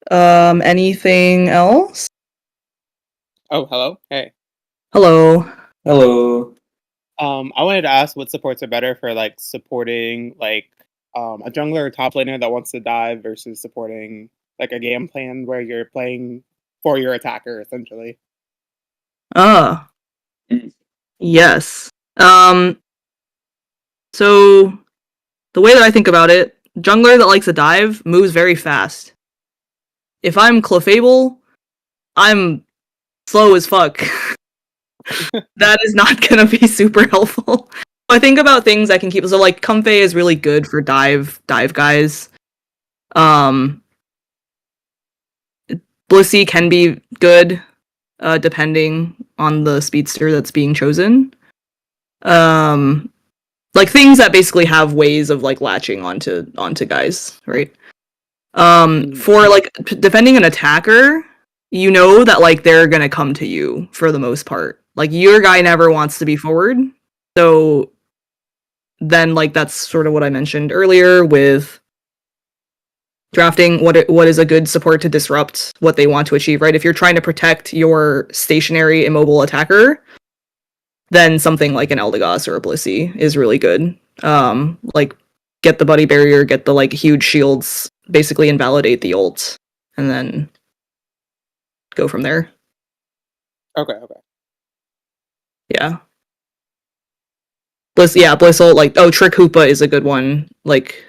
Anything else? Oh, hello. Hey. Hello. Hello. I wanted to ask what supports are better for like supporting like a jungler or top laner that wants to dive versus supporting like a game plan where you're playing for your attacker essentially. Yes. So the way that I think about it, jungler that likes a dive moves very fast. If I'm Clefable, I'm slow as fuck. That is not gonna be super helpful. I think about things I can keep. So like Comfey is really good for dive guys. Blissey can be good, depending on the speedster that's being chosen. Like things that basically have ways of like latching onto guys, right? For like defending an attacker, you know that like they're gonna come to you for the most part. Like your guy never wants to be forward, so then like that's sort of what I mentioned earlier with drafting what is a good support to disrupt what they want to achieve, right? If you're trying to protect your stationary immobile attacker, then something like an Eldegoss or a Blissey is really good. Like get the buddy barrier, get the like huge shields, basically invalidate the ult, and then go from there. Okay. Yeah. Bliss ult, like Trick Hoopa is a good one. Like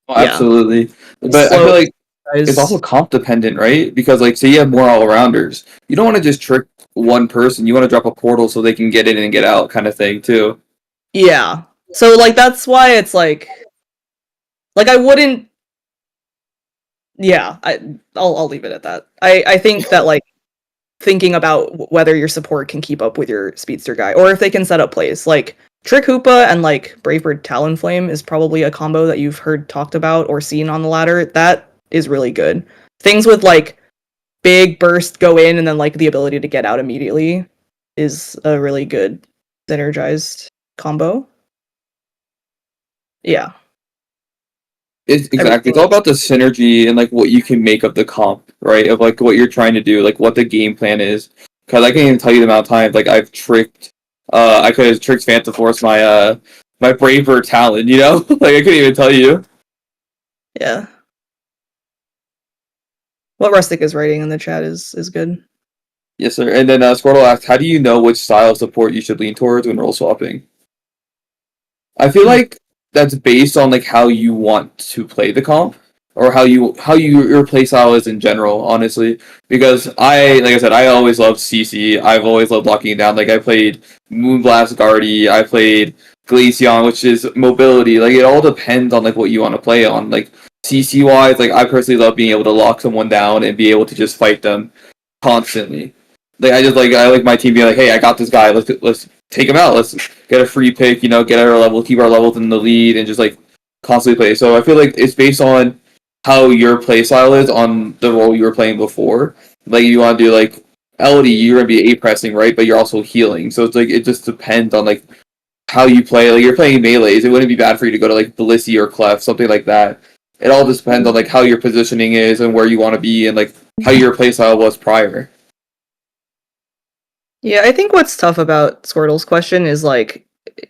Absolutely. But I feel like it's also comp dependent, right? Because like say you have more all rounders. You don't want to just trick one person. You want to drop a portal so they can get in and get out kind of thing too. Yeah. So like that's why it's like I wouldn't. Yeah, I'll leave it at that. I think that like thinking about whether your support can keep up with your speedster guy or if they can set up plays. Like Trick Hoopa and like Bravebird Talonflame is probably a combo that you've heard talked about or seen on the ladder. That is really good. Things with like big burst go in and then like the ability to get out immediately is a really good synergized combo. Yeah. Exactly. It's all about the synergy and like what you can make of the comp, right? Of like what you're trying to do, like what the game plan is. Because I can't even tell you the amount of times like I could have tricked Fanta Force my braver talent, you know? Like I couldn't even tell you. Yeah. What Rustic is writing in the chat is good. Yes, sir. And then Squirtle asks, how do you know which style of support you should lean towards when role swapping? I feel like that's based on like how you want to play the comp or how your play style is in general, honestly. Because like I said, I always loved CC. I've always loved locking it down. Like I played Moonblast Guardy, I played Glaceon, which is mobility. Like it all depends on like what you want to play on. Like CC wise, like I personally love being able to lock someone down and be able to just fight them constantly. Like I like my team being like, hey, I got this guy. Let's take him out. Let's get a free pick. You know, get our level, keep our levels in the lead, and just like constantly play. So I feel like it's based on how your play style is on the role you were playing before. Like you want to do like LD, you're gonna be A pressing, right? But you're also healing. So it's like it just depends on like how you play. Like you're playing melees, it wouldn't be bad for you to go to like Blissey or Clef, something like that. It all just depends on like how your positioning is and where you want to be and like how your play style was prior. Yeah, I think what's tough about Squirtle's question is like,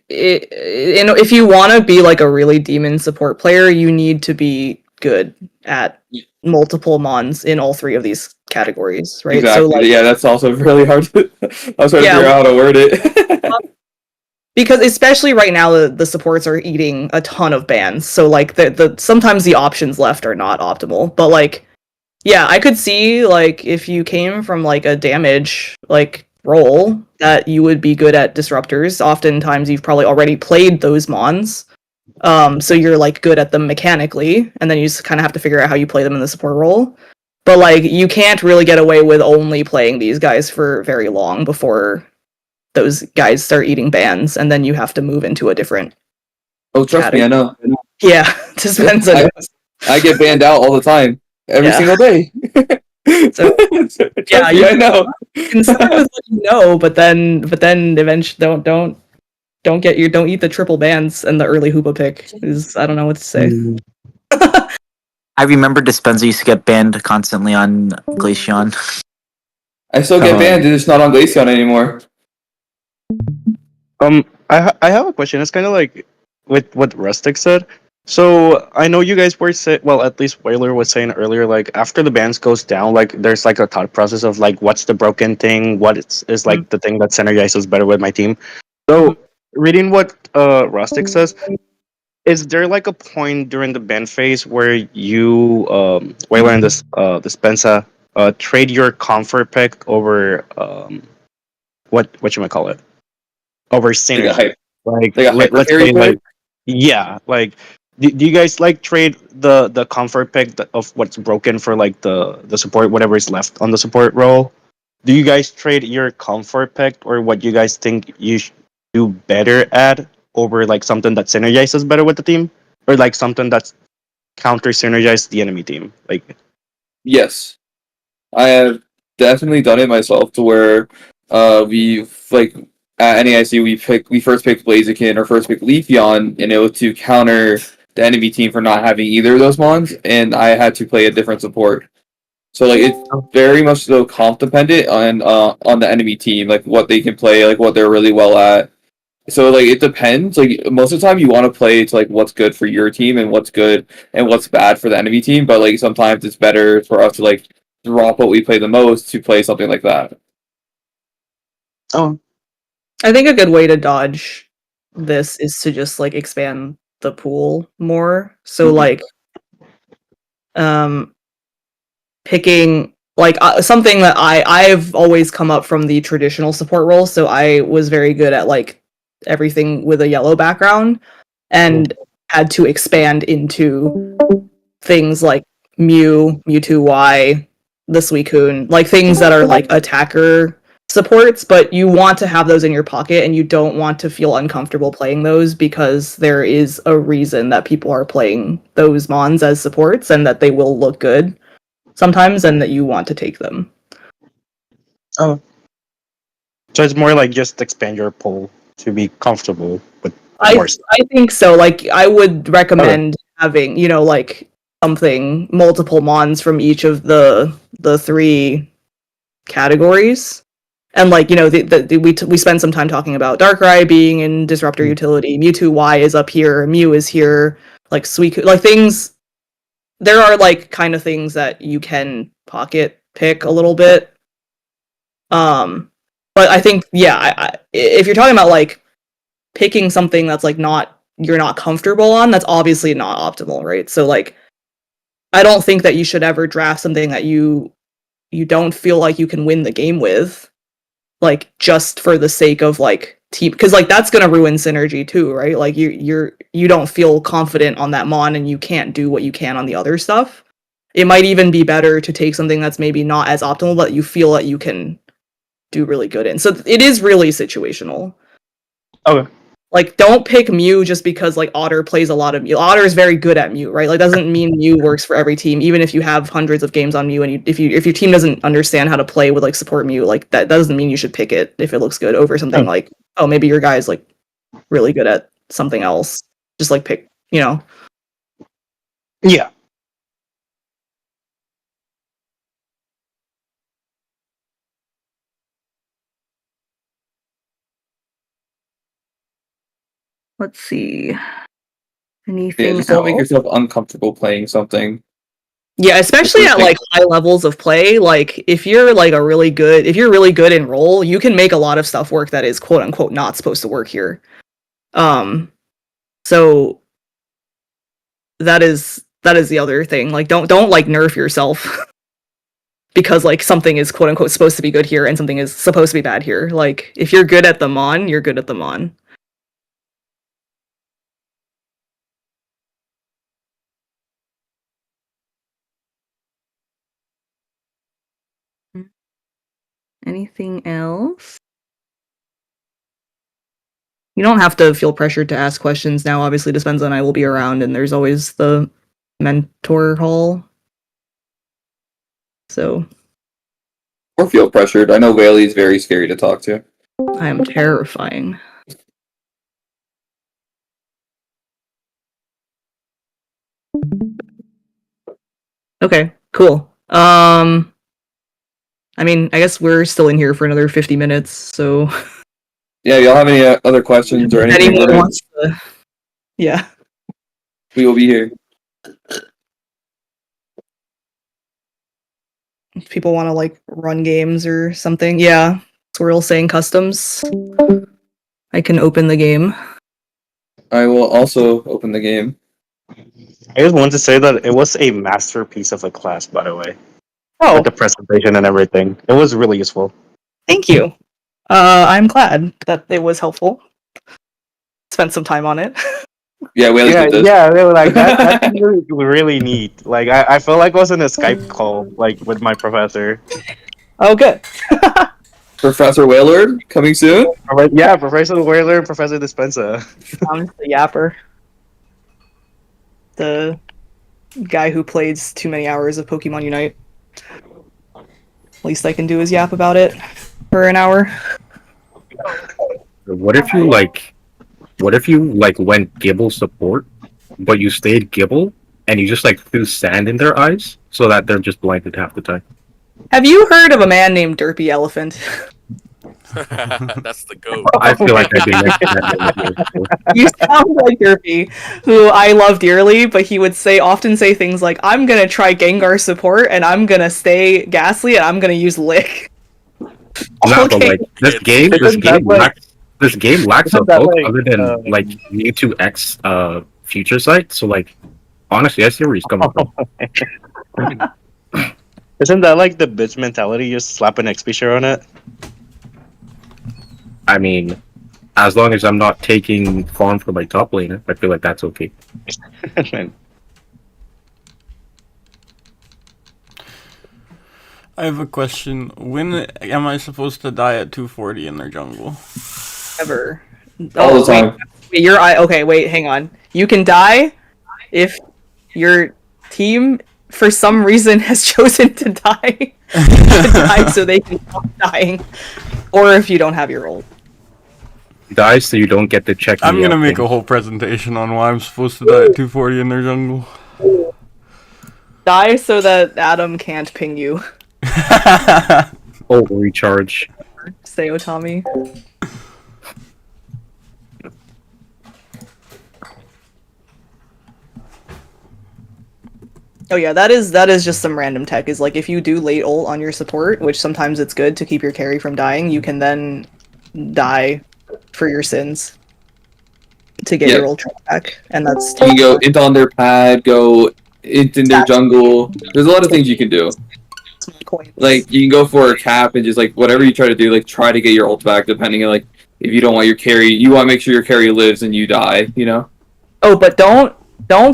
if you want to be like a really demon support player, you need to be good at multiple mons in all three of these categories, right? Exactly. So like, yeah, that's also really hard to. I was trying to figure out how to word it. because especially right now, the supports are eating a ton of bans. So like the sometimes the options left are not optimal, but like, yeah, I could see like if you came from like a damage like role that you would be good at disruptors. Oftentimes you've probably already played those mons. So you're like good at them mechanically, and then you just kind of have to figure out how you play them in the support role. But like you can't really get away with only playing these guys for very long before those guys start eating bans, and then you have to move into a different Oh, trust me, I know. Yeah, dispenza. I get banned out all the time, every single day. So yeah, I know. You can start with what you know, but then eventually don't eat the triple bans and the early Hoopa pick. I don't know what to say. I remember Dispenza used to get banned constantly on Glaceon. I still get banned, it's just not on Glaceon anymore. I have a question. It's kind of like with what Rustic said. So I know you guys were well, at least Whaler was saying earlier, like after the bans goes down, like there's like a thought process of like what's the broken thing, what is like the thing that synergizes better with my team. So reading what Rustic says, is there like a point during the ban phase where you Whaler and this Dispenza trade your comfort pick over what you might call it? Over synergy. Like let's say like yeah, like do you guys like trade the comfort pick of what's broken for like the support, whatever is left on the support role? Do you guys trade your comfort pick or what you guys think you do better at over like something that synergizes better with the team, or like something that's counter synergizes the enemy team? Like Yes, I have definitely done it myself to where we've like at NAIC we first picked Blaziken or first picked Leafeon, and it was to counter the enemy team for not having either of those mons, and I had to play a different support. So like it's very much so comp dependent on the enemy team, like what they can play, like what they're really well at. So like it depends. Like most of the time you want to play to like what's good for your team and what's good and what's bad for the enemy team, but like sometimes it's better for us to like drop what we play the most to play something like that. oh, I think a good way to dodge this is to just like expand the pool more. So like picking like something that I've always come up from the traditional support role, so I was very good at like everything with a yellow background and had to expand into things like Mewtwo Y, the Suicune, like things that are like attacker supports, but you want to have those in your pocket and you don't want to feel uncomfortable playing those because there is a reason that people are playing those mons as supports and that they will look good sometimes and that you want to take them. Oh. So it's more like just expand your pool to be comfortable with more stuff. I think so. Like, I would recommend having, you know, like something, multiple mons from each of the 3 categories. And like, you know, we spend some time talking about Darkrai being in Disruptor utility, Mewtwo Y is up here, Mew is here, like Suicune, like things. There are like kind of things that you can pocket pick a little bit. But I think, yeah, if you're talking about like picking something that's like you're not comfortable on, that's obviously not optimal, right? So like, I don't think that you should ever draft something that you don't feel like you can win the game with, like just for the sake of like team, because like that's gonna ruin synergy too, right? Like you don't feel confident on that mon and you can't do what you can on the other stuff. It might even be better to take something that's maybe not as optimal, but you feel that you can do really good in. So it is really situational. Okay. Like, don't pick Mew just because like Otter plays a lot of Mew. Otter is very good at Mew, right? Like, doesn't mean Mew works for every team. Even if you have hundreds of games on Mew, and if your team doesn't understand how to play with like support Mew, like that doesn't mean you should pick it if it looks good over something like, oh, maybe your guy's like really good at something else. Just like pick, you know. Yeah. Let's see. Yeah, Anything just don't make else? yourself uncomfortable playing something. Yeah, especially at like high levels of play. Like if you're really good in role, you can make a lot of stuff work that is quote unquote not supposed to work here. So that is the other thing. Like don't like nerf yourself because like something is quote unquote supposed to be good here and something is supposed to be bad here. Like if you're good at the mon, you're good at the mon. Anything else? You don't have to feel pressured to ask questions now. Obviously, Dispenza and I will be around, and there's always the mentor hall. So. Or feel pressured. I know Whaley is very scary to talk to. I am terrifying. Okay, cool. I mean, I guess we're still in here for another 50 minutes, so. Yeah, y'all have any other questions or anything? Anyone wants to. Yeah. We will be here. If people want to, like, run games or something, yeah. Swirl saying customs. I can open the game. I will also open the game. I just want to say that it was a masterpiece of a class, by the way. Oh. Like the presentation and everything. It was really useful. Thank you. I'm glad that it was helpful. Spent some time on it. Yeah, Whaley did this. Yeah, they were like that's really neat. Like I felt like I was in a Skype call, like with my professor. Oh, good. Professor Walilord coming soon. Yeah, Professor Whaler, Professor Dispenza. I'm the yapper. The guy who plays too many hours of Pokemon Unite. Least I can do is yap about it for an hour. What if you went Gibble support, but you stayed Gibble and you just like threw sand in their eyes so that they're just blinded half the time? Have you heard of a man named Derpy Elephant? That's the goat. I feel like I've been making that. You sound like Derpy, who I love dearly, but he would often say things like, I'm gonna try Gengar support, and I'm gonna stay Ghastly, and I'm gonna use Lick. No, Okay. but like this game lacks a hook other than like Mewtwo X future sight. So like honestly, I see where he's coming from. Isn't that like the bitch mentality? Just slap an XP share on it. I mean, as long as I'm not taking farm for my top laner, I feel like that's okay. I have a question. When am I supposed to die at 240 in their jungle? Ever. All the time. Wait, okay, wait, hang on. You can die if your team, for some reason, has chosen to die. Die so they can stop dying. Or if you don't have your ult. Die so you don't get to check. I'm gonna make a whole presentation on why I'm supposed to die at 240 in their jungle. Die so that Adam can't ping you. Oh, recharge. Say Otami. Oh yeah, that is just some random tech. Is like if you do late ult on your support, which sometimes it's good to keep your carry from dying, you can then die for your sins to get your ult back, and that's you can go into on their pad, go into their jungle. There's a lot of things you can do. Like you can go for a cap and just like whatever you try to do, like try to get your ult back. Depending on like if you don't want your carry, you want to make sure your carry lives and you die. You know. Oh, but don't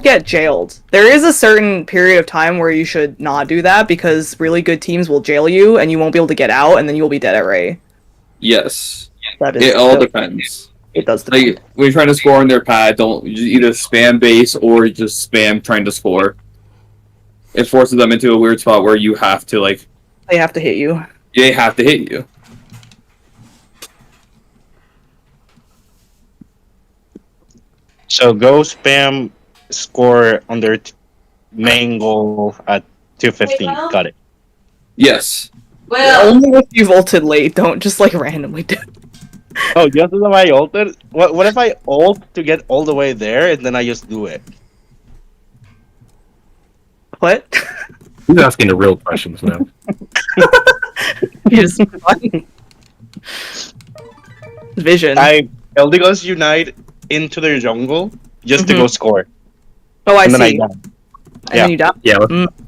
get jailed. There is a certain period of time where you should not do that because really good teams will jail you and you won't be able to get out, and then you'll be dead at Ray. Yes. It all depends. It does depend. Like when you're trying to score on their pad, don't just either spam base or just spam trying to score. It forces them into a weird spot where you have to like. They have to hit you. They have to hit you. So go spam score on their main goal at 215. Got it. Yes. Well, only if you've ulted late. Don't just like randomly do. Oh, just if I ulted? What if I ult to get all the way there and then I just do it? What? He's asking the real questions now. Just vision. I Eldigos unite into their jungle just to go score. Oh, I and see. Then I die. And then you die. Yeah.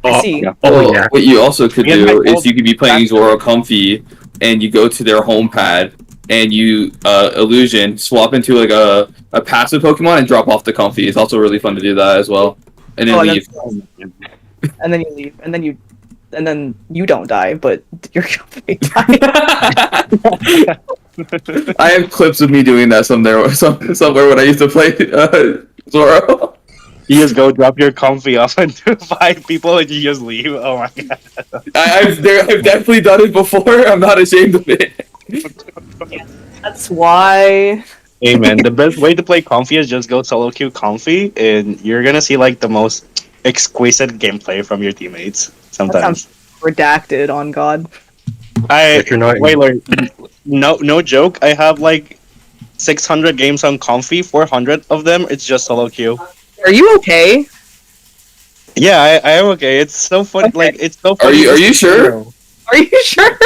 I see. Yeah. Oh, yeah. What you also could Me and do my is you could be playing Zoro Comfy and you go to their home pad and you illusion swap into like a passive Pokemon and drop off the Comfy. It's also really fun to do that as well. And then leave. And then you leave, and then you don't die, but you're Comfy die. I have clips of me doing that somewhere when I used to play Zoro. You just go drop your comfy off into 5 people and you just leave. Oh my god. I've definitely done it before. I'm not ashamed of it. That's why. Hey man, the best way to play comfy is just go solo queue comfy, and you're gonna see like the most exquisite gameplay from your teammates. Sometimes. That sounds redacted on God. Walilord, no joke. I have like 600 games on comfy. 400 of them it's just solo queue. Are you okay? Yeah, I am okay. It's so funny. Okay. Like it's so funny. Are you sure? Are you sure?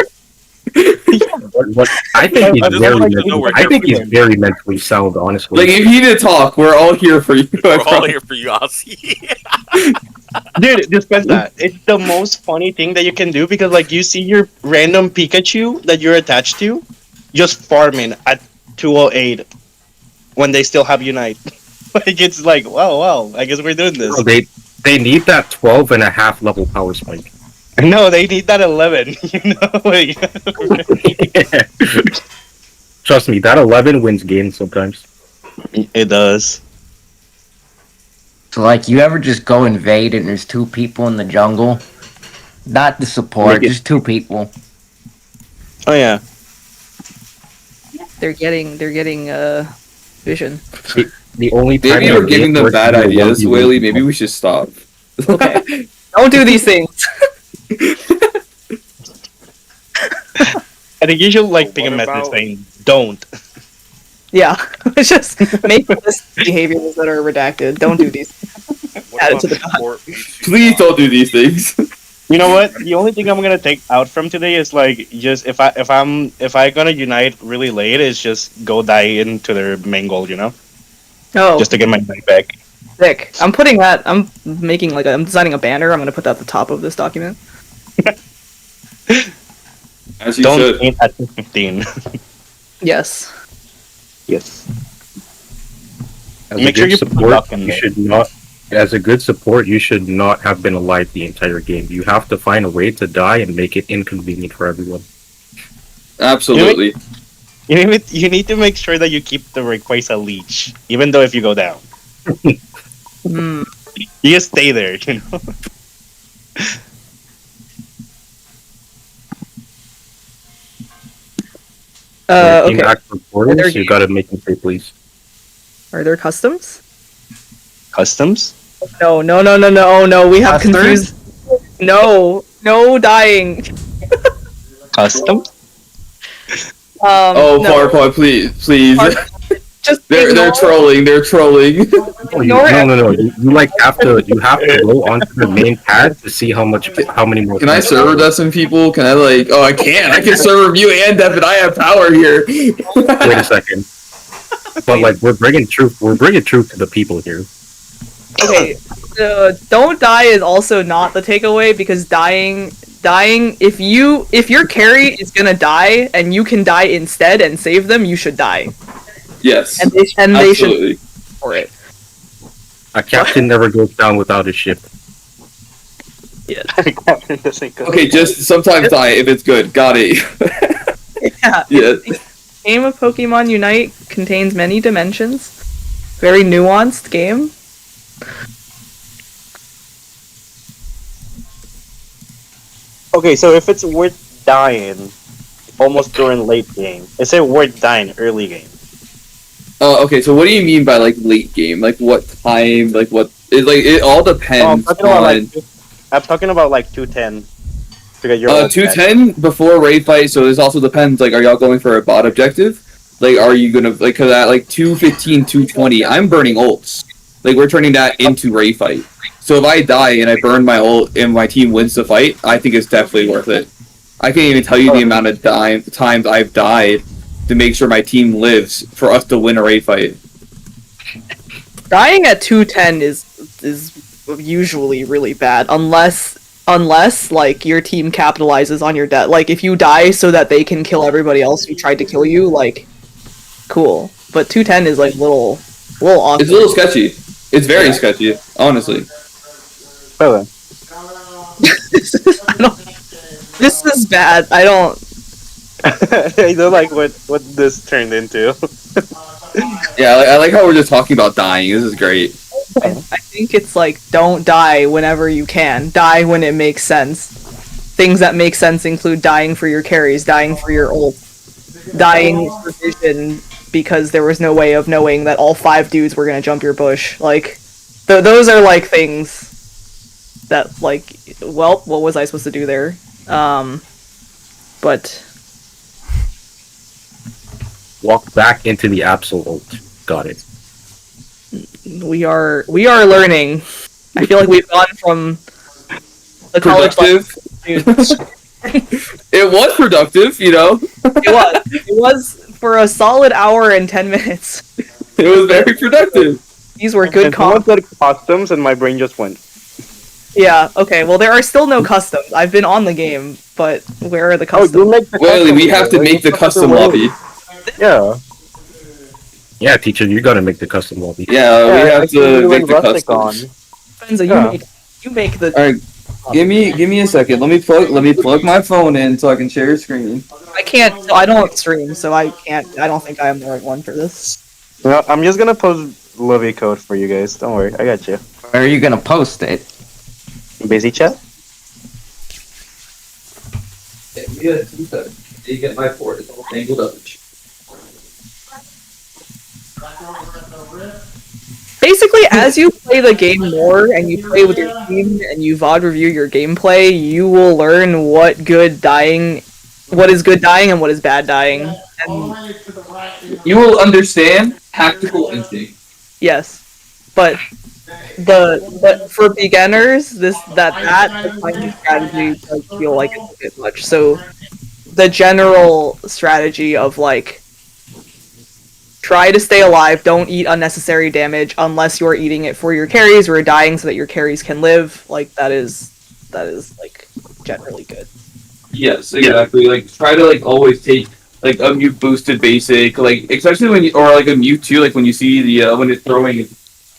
What I think he's I just very like to know we're I think here he's very mentally sound, honestly. Like if you need to talk, we're all here for you. We're all here for you, Ozzy. Dude, dispenza. It's the most funny thing that you can do because like you see your random Pikachu that you're attached to just farming at 208 when they still have Unite. Like it's like wow, I guess we're doing this. No, they need that 12.5 level power spike. No, they need that 11. You know, like Trust me, that 11 wins games sometimes. it does. So, like, you ever just go invade and there's 2 people in the jungle? Not the support, just 2 people. Oh yeah. They're getting vision. The only time Maybe you're giving them bad ideas, Whaley. Maybe we should stop. Okay. Don't do these things. I think you should like pick a message saying don't. Yeah. It's just make list behaviors that are redacted. Don't do these. Add it to the support? Please don't do these things. You know what? The only thing I'm gonna take out from today is like just if I gonna unite really late is just go die into their main goal, you know? Oh. Just to get my night back. Sick. I'm designing a banner. I'm gonna put that at the top of this document. As you Don't should. aim at 15. Yes. Yes. As Make a sure good you put support, luck in you there. should not as a good support, you should not have been alive the entire game. You have to find a way to die and make it inconvenient for everyone. Absolutely. You need to make sure that you keep the Rayquaza leech, even though if you go down. Hmm. You just stay there, you know? Making Okay. actual portals, you gotta make them pay, please. Are there customs? Customs? No. Oh no, we have Custards? confused. No dying. Customs? Oh, No. Farpod, please. Just They're ignore, trolling. They're trolling. Oh, ignore no. You like have to go onto the main pad to see how many more. Can I server that some people? Can I like? Oh, I can. I can server you and Devin. I have power here. Wait a second. But like we're bringing truth to the people here. Okay, don't die is also not the takeaway because dying if your carry is gonna die and you can die instead and save them, you should die. Yes. And they should Absolutely. for it. A captain never goes down without his ship. Yes. Captain doesn't go. Okay, just sometimes die if it's good. Got it. Yeah. Yeah. Game of Pokemon Unite contains many dimensions. Very nuanced game. Okay, so if it's worth dying almost during late game, is it worth dying early game? Okay, so what do you mean by like late game? Like what time? Like what? It all depends I'm talking about like 210. Because you're 210 before raid fight. So this also depends. Like, are y'all going for a bot objective? Like, are you gonna like? Cause at like 215, 220, I'm burning ults. Like, we're turning that into raid fight. So if I die and I burn my ult and my team wins the fight, I think it's definitely worth it. I can't even tell you the amount of times I've died to make sure my team lives for us to win a raid fight. Dying at 210 is usually really bad unless like your team capitalizes on your death. Like if you die so that they can kill everybody else who tried to kill you, like cool. But 210 is like little awkward. It's a little sketchy. It's very sketchy, honestly. Okay. This is bad. I don't. I don't like what this turned into. Yeah, I like how we're just talking about dying. This is great. I think it's like don't die whenever you can. Die when it makes sense. Things that make sense include dying for your carries, dying for your ult, dying for vision because there was no way of knowing that all 5 dudes were gonna jump your bush. Like, those are like things that like, well, what was I supposed to do there? But Walk back into the absolute. Got it. we are learning. I feel like we've gone from the college life. It was productive, you know. It was for a solid hour and 10 minutes. It was very productive. These were good Someone said customs, and my brain just went. Yeah, okay, well there are still no customs. I've been on the game, but where are the customs? you make the Well, we custom have to lobby. make the custom lobby. Yeah. Yeah, teacher, you gotta make the custom lobby. Yeah, we have like to you do make in the Rusticon. custom. Dispenza, Yeah. you make the. All right, give me a second. Let me plug my phone in so I can share your screen. I can't. I don't stream, so I can't. I don't think I am the right one for this. No, I'm just gonna post Lovey code for you guys. Don't worry, I got you. Where are you gonna post it? Busy chat? Yeah, you get my port. It's all tangled up. Basically, as you play the game more and you play with your team and you VOD review your gameplay, you will learn what is good dying and what is bad dying. And You will understand tactical instinct. yes, but for beginners, the timing strategy does feel like it's a bit much. So the general strategy of like try to stay alive, don't eat unnecessary damage unless you're eating it for your carries or dying so that your carries can live. Like that is like generally good. Yes, exactly. Like try to like always take like a mute boosted basic, like especially when you or like a mute too, like when you see the when it's throwing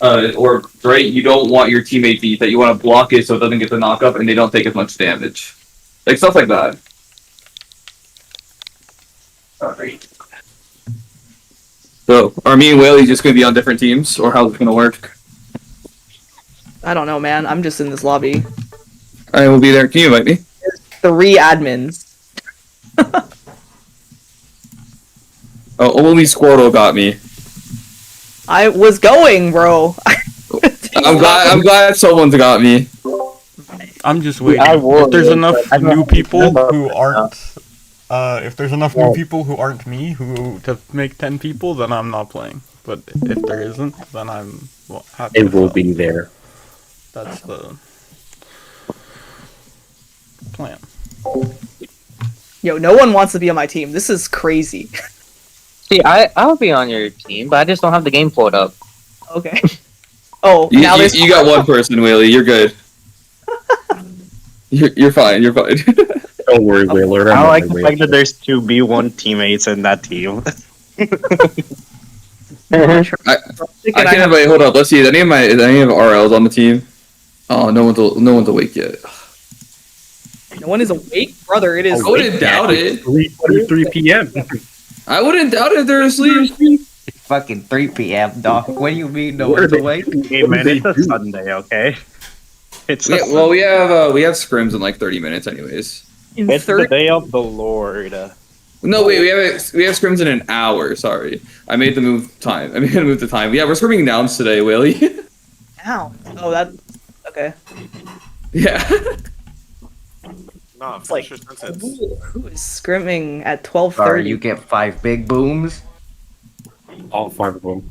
or right, you don't want your teammate beat that. You want to block it so it doesn't get the knock up and they don't take as much damage, like stuff like that. Alright. So, are me and Whaley just gonna be on different teams, or how's it gonna work? I don't know, man. I'm just in this lobby. I will be there. Can you invite me? 3 admins. Oh, only Squirtle got me. I was going, bro. I'm glad someone's got me. I'm just waiting. If there's enough new people who aren't, if there's enough new people who aren't me to make 10 people, then I'm not playing. But if there isn't, then I'm happy. It will be there. That's the plan. Yo, no one wants to be on my team. This is crazy. See, I'll be on your team, but I just don't have the game pulled up. Okay. Oh, now there's you got one person, Whaley. You're good. You're fine. You're fine. Don't worry, Whaler. I like the fact that there's 2 B1 teammates in that team. I can't invite. Hold up. Let's see. Is any of RLs on the team? Oh, no one's awake yet. No one is awake, brother. It is. I wouldn't doubt it. 3 p.m. I wouldn't doubt it. They're asleep. Fucking 3 p.m. dog. What do you mean no one's awake? Hey man, it's a Sunday, okay? We have scrims in like 30 minutes, anyways. It's the day of the Lord. No, wait, we have scrims in an hour. Sorry, I made the move time. I made the move the time. Yeah, we're scrimming downs today, Willie. Ow. Oh, that. Okay. Yeah. No, It's like, finish your sentence. who is scrimming at 12:30? Sorry, you get 5 big booms. All 5 of them.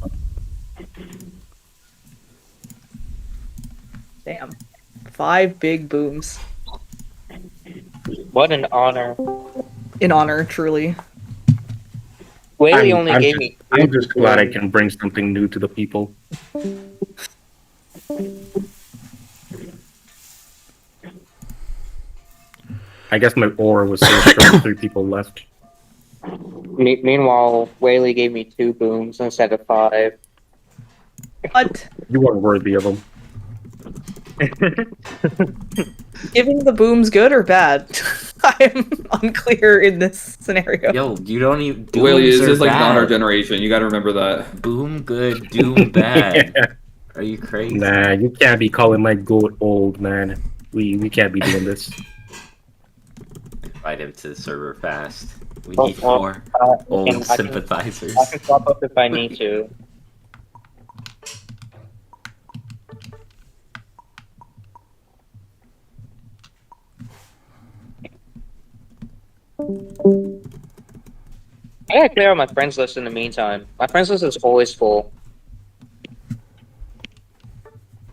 Damn. 5 big booms. What an honor. In honor, truly. Whaley only gave me. I'm just glad I can bring something new to the people. I guess my aura was so strong, 3 people left. Meanwhile, Whaley gave me 2 booms instead of 5. What? You weren't worthy of them. Giving the booms good or bad? I am unclear in this scenario. Yo, you don't even. Willie, this Dooms is are like not our bad. generation. You got to remember that. Boom good, doom bad. Are you crazy? Nah, you can't be calling my goat old, man. We can't be doing this. Invite him to the server fast. We Oh, need well, more I old can- sympathizers. I can swap up if I need to. I gotta clear out my friends list in the meantime. My friends list is always full.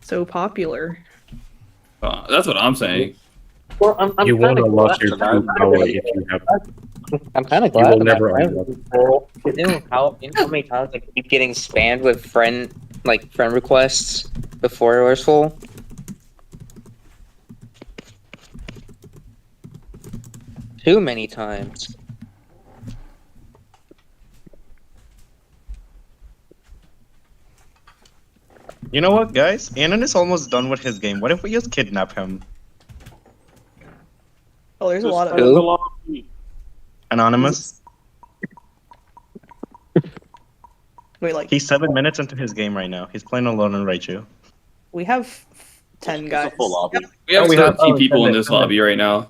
So popular. That's what I'm saying. Well, I'm You won't kinda unlock glad your that true power if you have. I'm kind of You glad will that never my friends unlock. is full. You know how many times I keep getting spammed with friend requests before it was full? Too many times. You know what, guys? Anon is almost done with his game. What if we just kidnap him? Oh, there's a lot of. Who? Anonymous? Wait, like He's 7 minutes into his game right now. He's playing alone in Raichu. we have 10 guys. We have we have- 13 people in send it, this send it. lobby right now.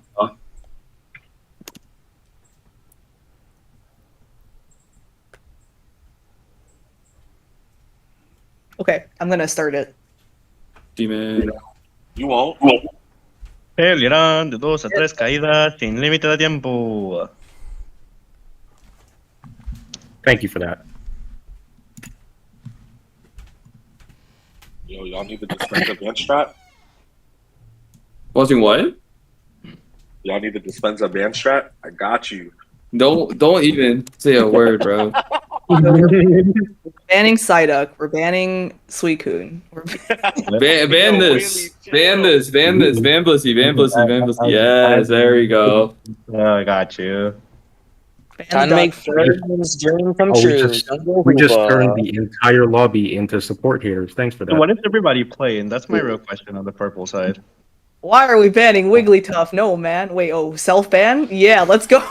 Okay, I'm gonna start it. Demon. You won't. Pelearán de 2 a 3 caídas sin límite de tiempo. Thank you for that. Yo, y'all need the dispenza bench strat? Watching what? Y'all need the dispenza bench strat? I got you. Don't even say a word, bro. Banning Psyduck. We're banning Suicune. Ban this. Ban this. Ban this. Ban Blissey. Ban Blissey. Ban Blissey. Yes, there we go. Oh, I got you. Time to make friends, dream come Oh, true. we just turned the entire lobby into support haters. Thanks for So that. what is everybody playing? That's my real question on the purple side. Why are we banning Wigglytuff? No, man. Wait, self ban? Yeah, let's go.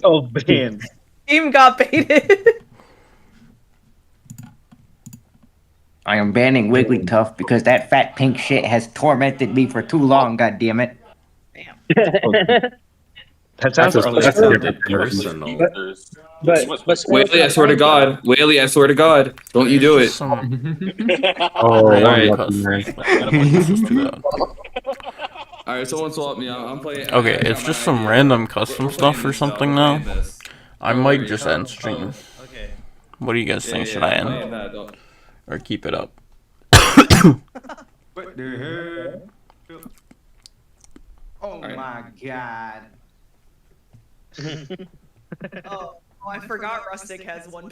Oh, ban. Team got baited. I am banning Wigglytuff because that fat pink shit has tormented me for too long, goddammit. That sounds That's a different personal. Whaley, I swear to God. Whaley, I swear to God. Don't you do it. Oh, Random I'm custom. man. Alright, someone swap me. I'm playing. Okay, it's just some random custom stuff or something now. I might just end stream. Okay. What do you guys think? Should I end? Or keep it up? What the hell? Oh my god. Oh, I forgot Rustic has one.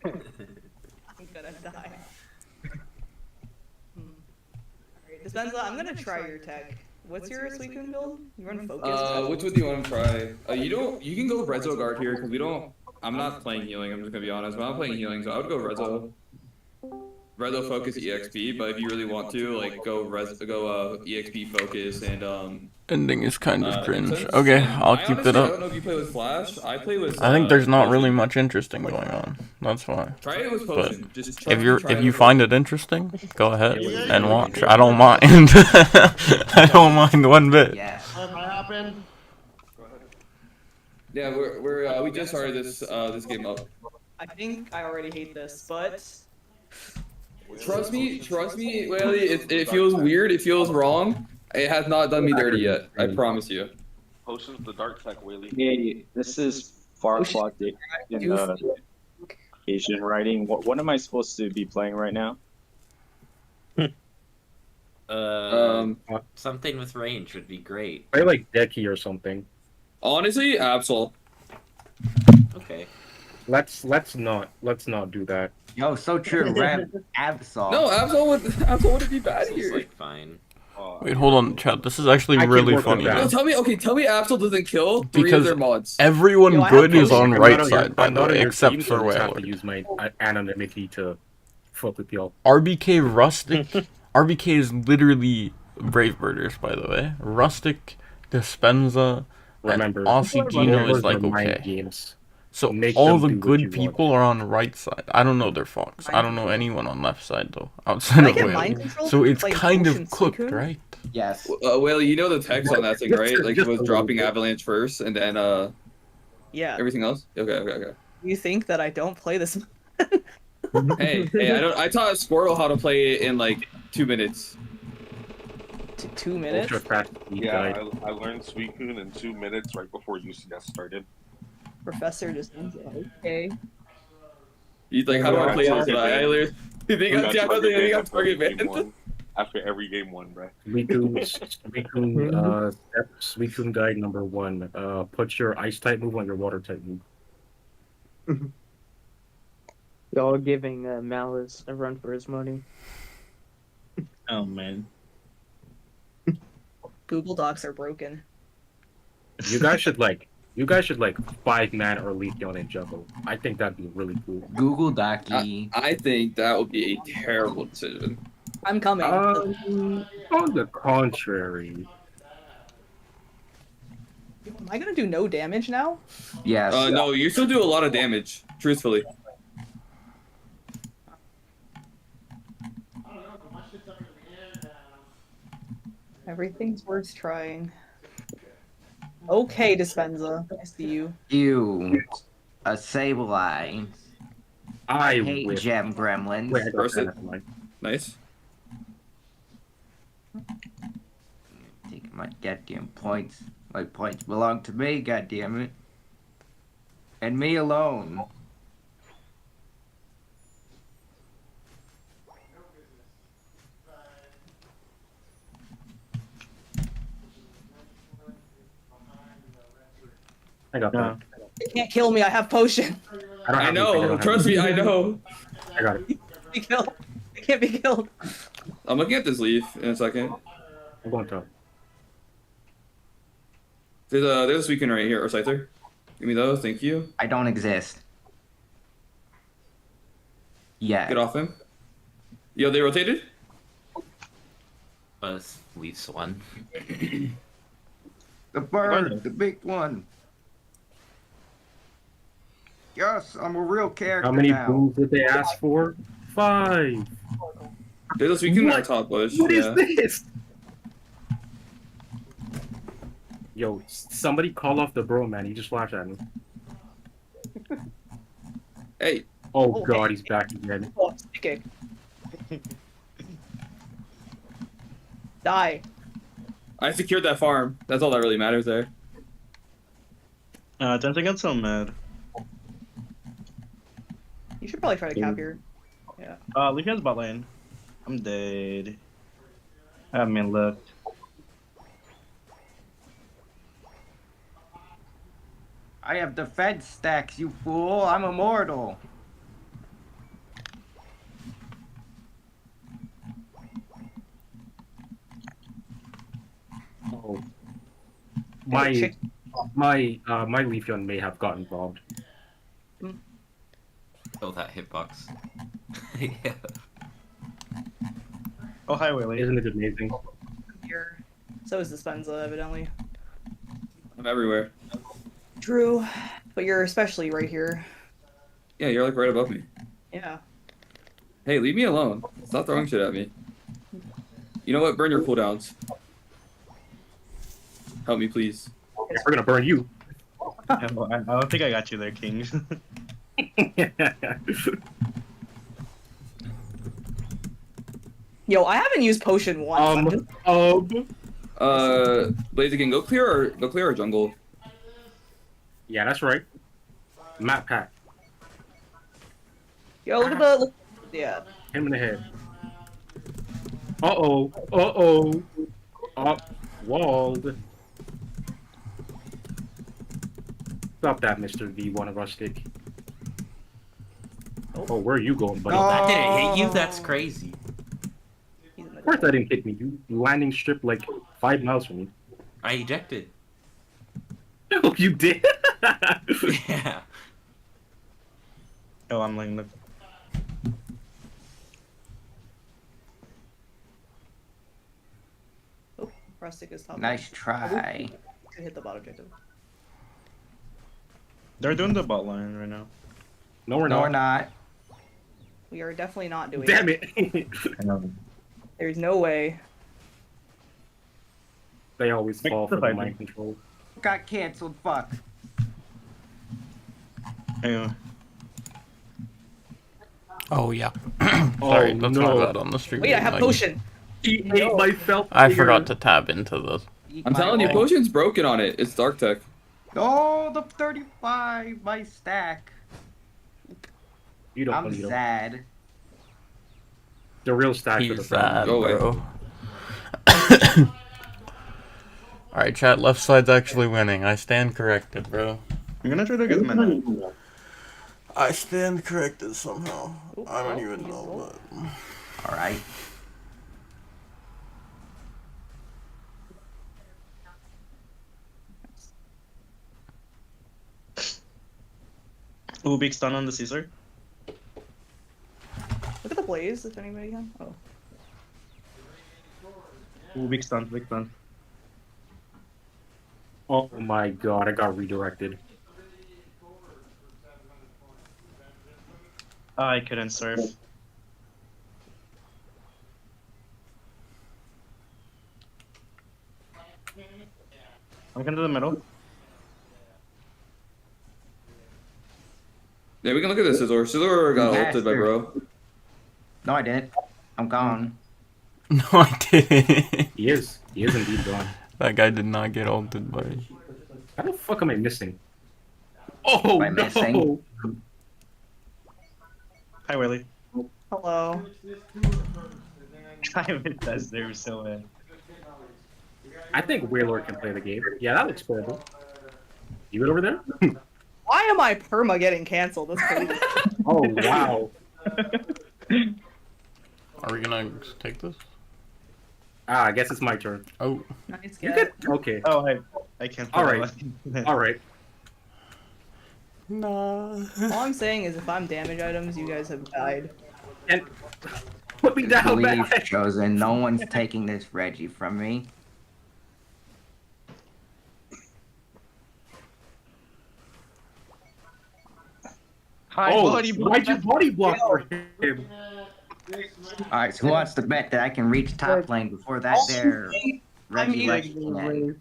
I'm gonna die. Alright, Dispenza, I'm gonna try your tech. What's your Suicune build? You run focus? Which one do you want to try? You can go Rezo guard here because we don't. I'm not playing healing. I'm just gonna be honest. But I'm playing healing, so I would go Rezo. Rezo focus EXP, but if you really want to, like, go EXP focus and Ending is kind of cringe. Okay, I'll keep it I don't up. know if you play with Flash. I play with. I think there's not really much interesting going on. That's why. Try it with But Potion. Just if you find it interesting, go ahead and watch. I don't mind. I don't mind one bit. Yeah. Yeah, we just started this game up. I think I already hate this, but Trust me, Whaley, it feels weird, it feels wrong. It has not done me dirty yet, I promise you. Potions the dark tech, Whaley. Yeah, this is far clocked in Asian writing. What am I supposed to be playing right now? Something with range would be great. Play like Deki or something. Honestly, Absol. Okay. Let's not do that. Yo, so true, Absol. No, Absol would be bad This here. is like fine. Wait, hold on, chat. This is actually really funny. No, tell me Absol doesn't kill three of Because their mods. everyone good is on right side, by I'm the not on way, your except team, for so I just have to Wailord. use my anonymity to fuck with y'all. RBK Rustic. RBK is literally Brave Birders, by the way. Rustic, Dispenza, Remember, and Aussie Gino is like okay. Games. So Make all them the do what good you people are on the right side. I don't know their Fox. I don't know anyone on left side though, outside of Whaley. So it's kind of cooked, right? Yes. Whaley, you know the text on that thing, right? Like it was dropping Avalanche first, and then yeah. everything else. Okay. You think that I don't play this? Hey, I taught Squirrel how to play it in like 2 minutes. 2 minutes? Yeah, I learned Suicune in 2 minutes right before UCS started. Professor just okay. He's like, how do I play this? I literally think I'm target man. After every game 1, bro. Suicune guide number 1. Put your ice type move on your water type move. Y'all giving Malice a run for his money. Oh man. Google Docs are broken. You guys should 5-man or Leafeon and juggle. I think that'd be really cool. Google Docky. I think that would be a terrible decision. I'm coming. On the contrary. Am I gonna do no damage now? Yes. No, you still do a lot of damage, truthfully. Everything's worth trying. Okay, Dispenza. I see you. You. A Sableye. I hate wish. gem gremlins. Wait, I got Person? that. Nice. Take my goddamn points. My points belong to me, goddammit. And me alone. I got that. It can't kill me. I have potion. I know. Trust me, I know. I got it. Be killed. It can't be killed. I'm looking at this leaf in a second. I'm going top. There's a Suicune right here, or Scyther. Give me those, thank you. I don't exist. Yeah. Get off him. Yo, they rotated? Leafs one. The bird, the big one. Yes, I'm a real character How many now. booms did they ask for? 5. There's a Suicune in our top bush. What is yeah. this? Yo, somebody call off the bro, man. He just flashed at me. Hey. Oh god, he's back again. Oh, okay. Die. I secured that farm. That's all that really matters there. Don't get so mad. You should probably try to cap here. Yeah. Lucian's bot lane. I'm dead. I haven't even looked. I have defense stacks, you fool. I'm immortal. Oh. My Leafeon may have gotten bombed. Oh, that hitbox. Yeah. Oh, hi, Willie. Isn't it amazing? Here. So is dispenza, evidently. I'm everywhere. True, but you're especially right here. Yeah, you're like right above me. Yeah. Hey, leave me alone. Stop throwing shit at me. You know what? Burn your cooldowns. Help me, please. Yeah, we're gonna burn you. I don't think I got you there, King. Yo, I haven't used potion once. Blaziken, go clear our jungle. Yeah, that's right. Map pack. Yo, look at the yeah. Him in the head. Uh-oh. Up. Walled. Stop that, Mr. V, one of our stick. Oh, where are you going, buddy? That didn't hit you? That's crazy. Of course that didn't hit me. You landing strip like 5 miles from me. I ejected. Oh, you did? Yeah. Oh, I'm like, look. Oh, Rustic is top. Nice try. Could hit the bot objective. They're doing the bot line right now. No, we're No, not. we're not. We are definitely not doing Damn it. it. There's no way. They always fall for the mind control. Got canceled, fuck. Anyway. Oh yeah. Sorry, that's no. my bad on the stream. Wait, I have potion. He ate my felt. I forgot to tab into this. I'm telling you, potion's broken on it. It's dark tech. Oh, the 35, my stack. You don't I'm believe him. sad. The real stack of the He's sad, Go away. bro. Alright, chat, left side's actually winning. I stand corrected, bro. I'm gonna try to get them in. I stand corrected somehow. I don't even know, but... Alright. Ooh, big stun on the Caesar. Look at the blaze, if anybody can. Oh. Ooh, big stun, big stun. Oh my god, I got redirected. I couldn't surf. I'm going to the middle. Yeah, we can look at this Scizor. Scizor got ulted by bro. No, I didn't. I'm gone. No, I didn't. He is. He is indeed gone. That guy did not get ulted by... How the fuck am I missing? Oh, Am I no! missing? Hi, Willie. Hello. I missed that there so bad. I think Walilord can play the game. Yeah, that looks horrible. You good over there? Why am I perma getting canceled? That's crazy. Oh, wow. Are we gonna take this? I guess it's my turn. Oh. Nice You get. could... Okay. Oh, I I can't. All right. All right. Nah. All I'm saying is if I'm damage items, you guys have died. And put me down, Leave, man. Chosen. No one's taking this Reggie from me. Why'd you body block for him? Alright, so who wants to bet that I can reach top lane before that there Reggie Reggie can end?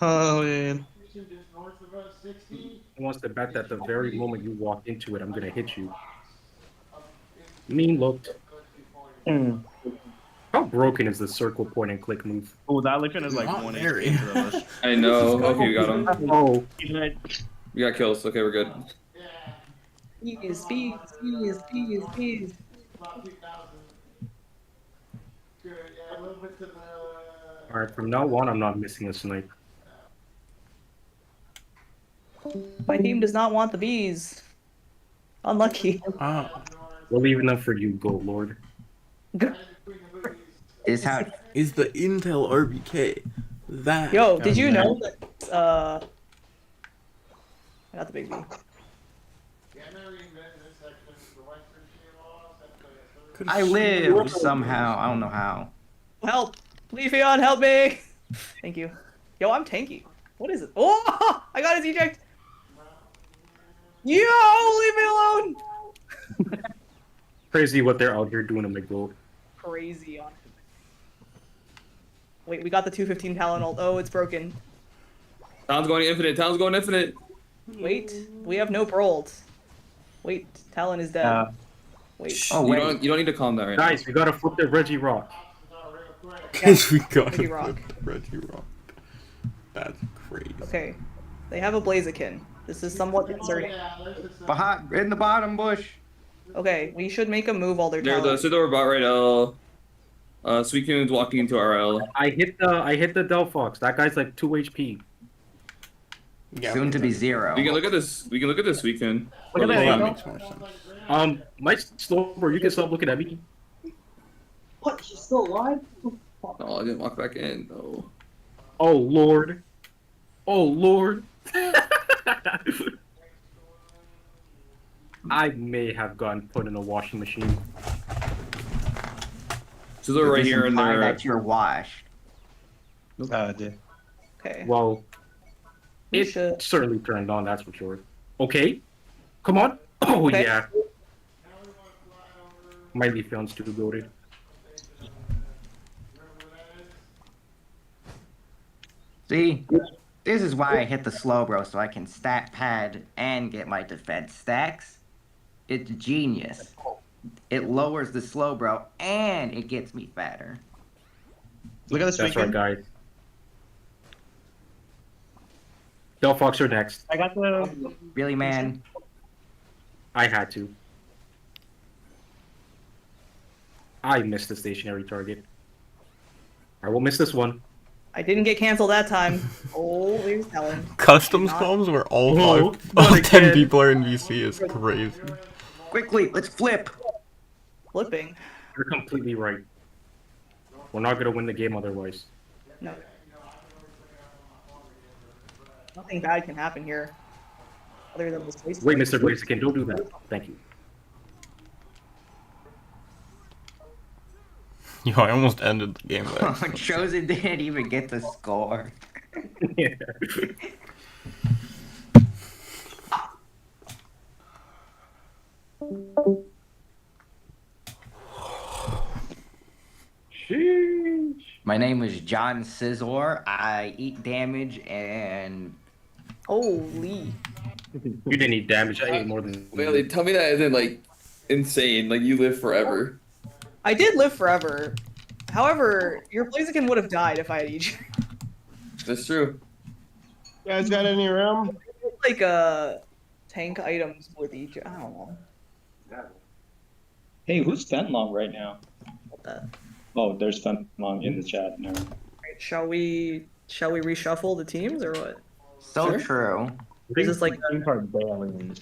Oh man. He wants to bet that the very moment you walk into it, I'm gonna hit you. Mean looked. How broken is the circle point and click move? Oh, that Lycan is like Not 1 very. HP for us. I know. Okay, we got him. Oh, We got kills. Okay, we're good. Bees. alright, from now on, I'm not missing a snipe. My team does not want the bees. Unlucky. We're leaving them for you, Goat Lord. Is how Is the Intel RBK that? Yo, did you know that, I got the big bee. I live somehow. I don't know how. Help! Leafeon, help me! Thank you. Yo, I'm tanky. What is it? Oh! I got his eject! Yo, leave me alone! Crazy what they're out here doing to McGoat. Crazy on him. Wait, we got the 215 Talon ult. Oh, it's broken. Talon's going infinite. Talon's going infinite. Wait, we have no ult. Wait, Talon is dead. Wait. Oh You wait. don't need to calm that right now. Guys, we gotta flip the Reggie Rock. Because we got Reggie Rock. Reggie Rock. That's crazy. Okay. They have a Blaziken. This is somewhat concerning. Behind in the bottom bush. Okay, we should make a move while they're They're Talon. the Sidor bot right now. Suicune's walking into RL. I hit the Delphox. That guy's like 2 HP. Yeah, Soon to be 0. We can look at this. We can look at this Suicune. Look at that. that makes more sense. My slow bro, you can stop looking at me. What? He's still alive? Oh, I didn't walk back in. No. Oh Lord. Oh Lord. I may have gotten put in a washing machine. So they're right here in Imply there. that you're washed. Okay. Well, We it should- certainly turned on, that's for sure. Okay. Come on. Oh Okay. yeah. My Leafeon's too goated. See? This is why I hit the slow bro, so I can stat pad and get my defense stacks. It's genius. It lowers the slow bro and it gets me fatter. Look at this That's right, Suicune. guys. Delphox, you're next. I got the. Really, man? I had to. I missed the stationary target. I will miss this one. I didn't get canceled that time. Oh, here's Talon. Customs Not- comms where all No, five, not all 10 again. people are in VC is crazy. Quickly, let's flip. Flipping. You're completely right. We're not gonna win the game otherwise. No. Nothing bad can happen here. Other than this waste. Wait, Mr. Blaziken, don't do that. Thank you. Yo, I almost ended the game there. Chosen didn't even get the score. Yeah. Sheesh. My name is John Scizor. I eat damage and Holy. You didn't eat damage. I ate more than. Wait, tell me that isn't like insane. Like you live forever. I did live forever. However, your Blaziken would have died if I had eaten. That's true. You guys got any room? Like tank items with each. I don't know. Hey, who's Fenlong right now? That. Oh, there's Fenlong in the chat now. Right, shall we reshuffle the teams or what? so Sure. true. Or is this like Team card bailing.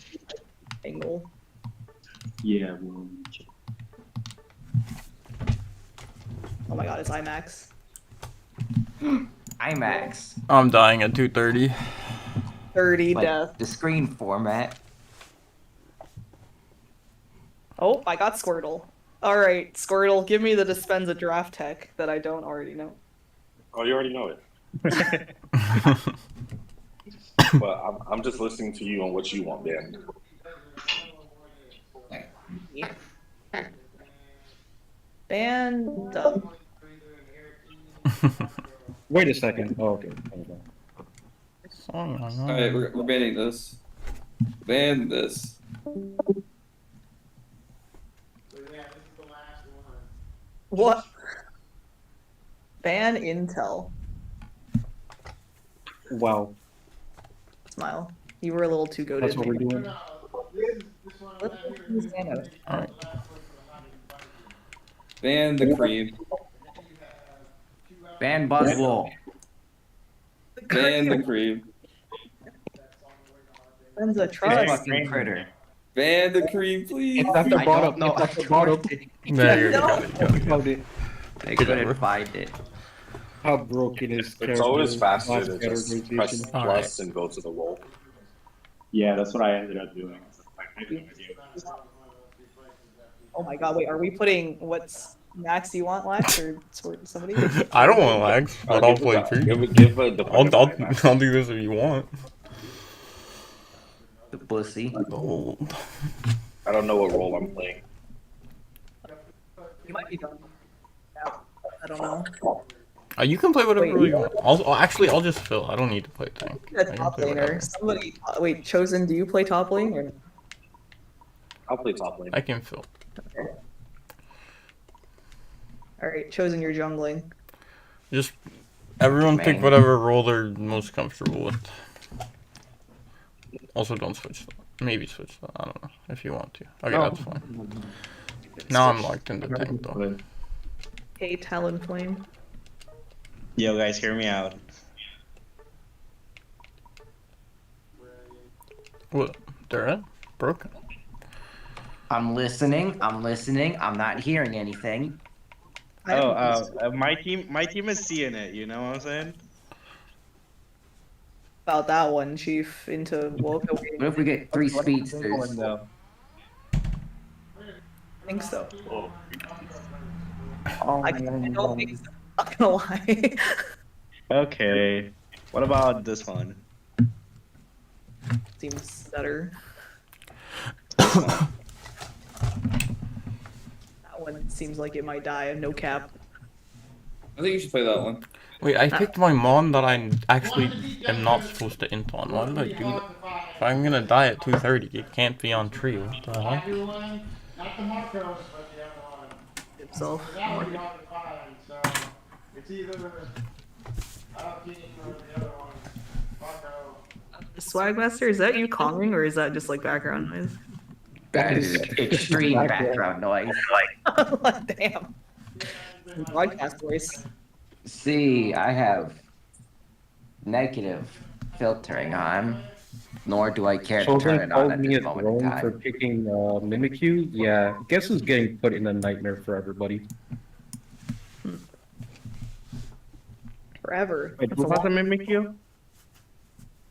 angle? Yeah. Well, Oh my god, it's IMAX. IMAX. I'm dying at 2:30. 30 Like death. the screen format. Oh, I got Squirtle. Alright, Squirtle, give me the dispenza draft tech that I don't already know. Oh, you already know it. But I'm just listening to you on what you want, Ben. Band. Wait a second. Oh, okay. Alright, we're banning this. Ban this. What? Ban Intel. Wow. Smile. You were a little too goated. That's what we're doing. Alright. Ban the cream. Ban Buzzwole. Ban the cream. Ban's a This trust. fucking critter. Ban the cream, please. It's at the I bottom. don't know. It's at the bottom. There you go. I couldn't find it. How broken is It's always faster class to just categorization? press All plus and go to the roll. Yeah, that's what I ended up doing. Oh my god, wait, are we putting what's Max, do you want Lax or somebody? I don't want lags, but I'll play too. Give the I'll do this if you want. The pussy. Oh. I don't know what role I'm playing. You might be done. Yeah, I don't know. You can play whatever role you want. I'll just fill. I don't need to play tank. A top laner. Somebody, wait, Chosen, do you play top lane or? I'll play top lane. I can fill. Okay. All right, Chosen, you're jungling. Just everyone pick Man. whatever role they're most comfortable with. Also, don't switch. Maybe switch. I don't know if you want to. Okay, that's fine. Now I'm locked into tank though. Hey, Talonflame. Yo, guys, hear me out. What? They're at? Broken. I'm listening. I'm listening. I'm not hearing anything. My team is seeing it. You know what I'm saying? About that one, Chief. Into woke. What if we get 3 speedsters? I think so. I don't think so. Not gonna lie. Okay. What about this one? Seems better. This one. That one seems like it might die. No cap. I think you should play that one. Wait, I picked my mon that I actually am not supposed to int on. Why did I do that? If I'm gonna die at 2:30, it can't be on tree. What the hell? Himself. Swagmaster, is that you calling or is that just like background noise? That is extreme background noise. Damn. Broadcast voice. See, I have negative filtering on, nor do I care to turn Children it on told at me this it's moment in wrong for time. picking Mimikyu. Yeah, guess who's getting put in a nightmare for everybody? Forever. Wait, That's who a has a long- Mimikyu?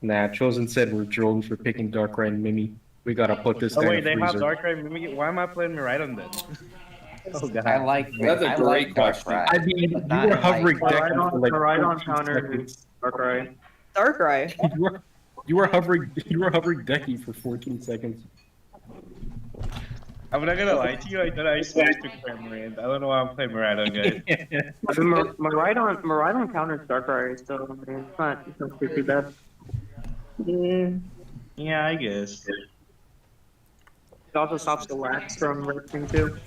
Nah, Chosen said we're drones for picking Darkrai and Mimi. We gotta put this Oh guy wait, in they a have freezer. Darkrai Mimikyu. Why am I playing Miraidon then? Oh god. I like That's a I great like question. Darkrai, I mean, you but not were in, hovering like, Deku for like Miraidon 14 counter seconds. Darkrai. Darkrai. You were hovering Deku for 14 seconds. I'm not gonna lie to you. I thought I switched to Cramorant. I don't know why I'm playing Miraidon, guys. I mean, Miraidon counters Darkrai, so I mean, it's not too bad. Yeah, I guess. It also stops the wax from ripping too.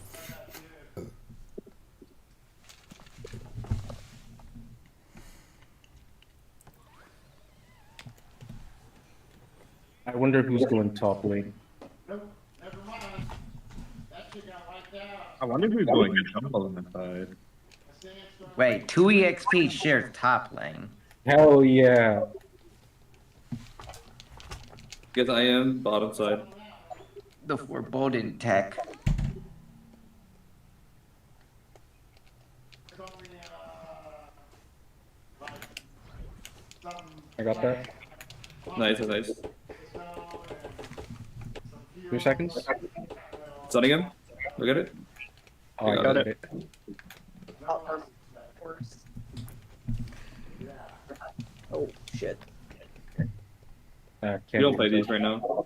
I wonder who's going top lane. I wonder who's going to Jumble in the side. Wait, 2 EXP shares top lane. Hell yeah. Because I am bottom side. The foreboding tech. I got that. Nice, nice. 2 seconds. Sunning him. Look at it. Oh, I got it. Oh shit. We don't play these right now.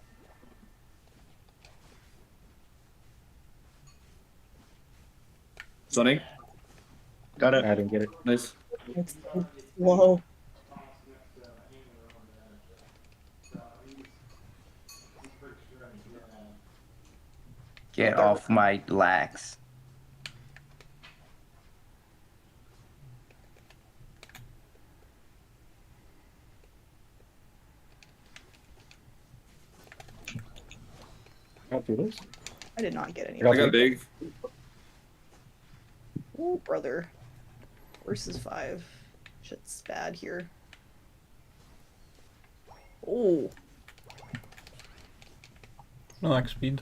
Sunning. Got it. I didn't get it. Nice. Whoa. Get off my lax. I'll do this. I did not get any. I got big. Oh, brother. Versus 5. Shit's bad here. Oh. Relax speed.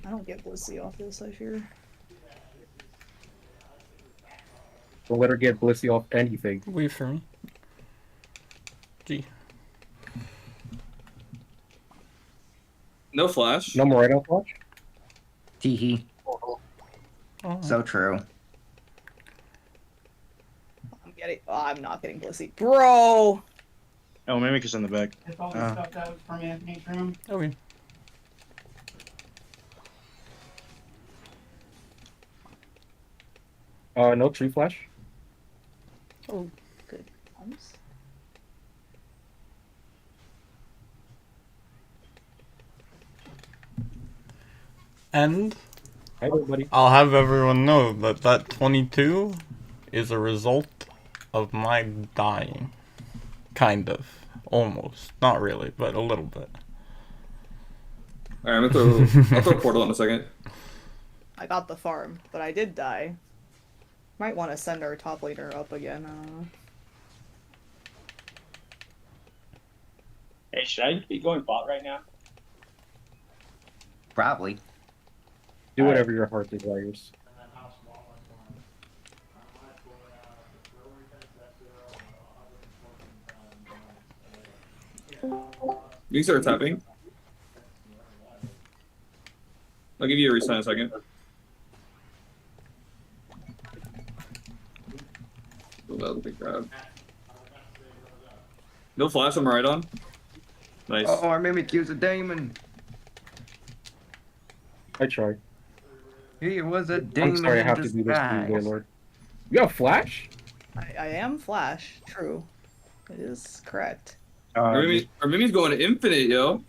I don't get Blissey off this, I fear. Don't let her get Blissey off anything. Wait for me. G. No flash. No more right off flash? Teehee. Oh. So true. I'm not getting Blissey. Bro! Oh, Mimic is in the back. It's all the stuff that was from Anthony's room. Okay. No tree flash. Oh, good. And Hi, everybody. I'll have everyone know that that 22 is a result of my dying. Kind of. Almost. Not really, but a little bit. Alright, I'll throw a portal in a second. I got the farm, but I did die. Might want to send our top laner up again. Hey, should I be going bot right now? Probably. Do whatever your heart desires. You can start tapping. I'll give you a reset in a second. Oh, that was a big grab. No flash on right on. Nice. Oh, our mimic used a daemon. I tried. He was a daemon. I'm sorry, I have in to do this to you, disguise. Wailord. You have flash? I am Flash, true. It is correct. Our Mimi's going to infinite, yo.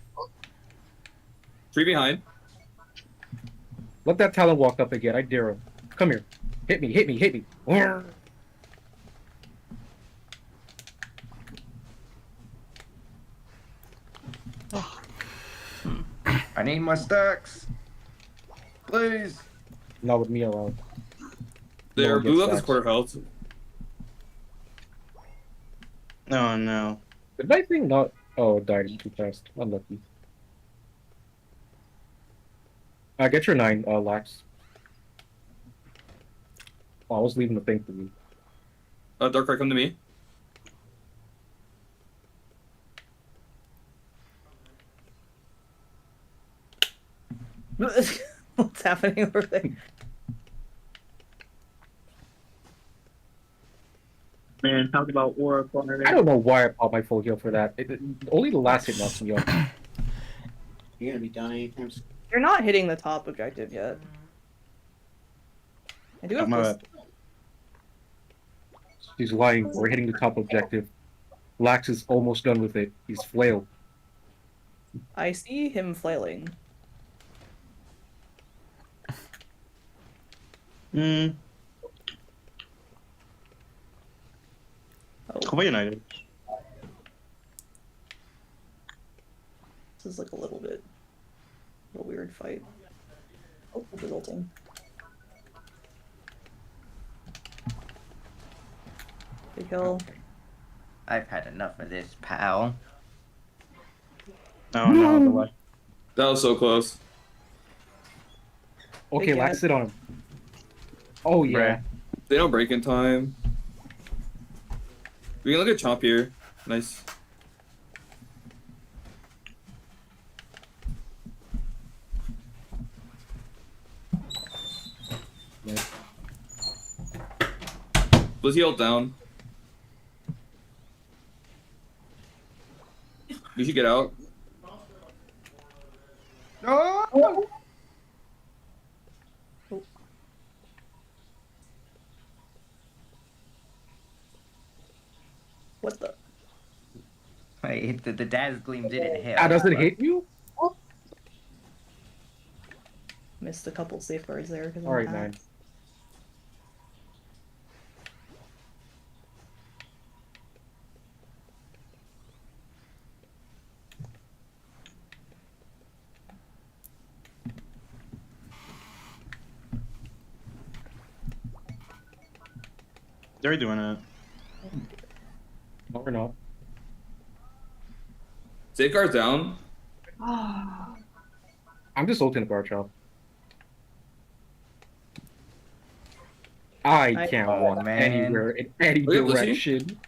3 behind. Let that Talon walk up again. I dare him. Come here. Hit me, hit me, hit me. I need my stacks. Please. Not with me around. There, No, blue left gets is quarter health. Oh no. Did my thing not? Oh, it died too fast. Unlucky. Get your 9, Lax. Oh, I was leaving the thing for me. Darkrai, come to me. What's happening over there? Man, talk about Oracle. I don't know why I popped my full heal for that. Only the last hit knocked me off. You're gonna be done anytime soon. You're not hitting the top objective yet. I do have this. He's lying. We're hitting the top objective. Lax is almost done with it. He's flailed. I see him flailing. Hmm. Oh. Kobe United. This is like a little bit of a weird fight. Oh, resulting. Big kill. I've had enough of this, pal. Oh no, the left. That was so close. Okay, Big Lax, cat. sit on him. Oh yeah. They don't break in time. We can look at Chomp here. Nice. Nice. Blizzy ult down. We should get out. No! What the? Wait, the Daz Gleam didn't hit. That doesn't hit you? Missed a couple safeguards there. Alright, man. They're doing it. No, we're not. Safeguard's down. I'm just ulting the guard chop. I can't walk anywhere in any direction.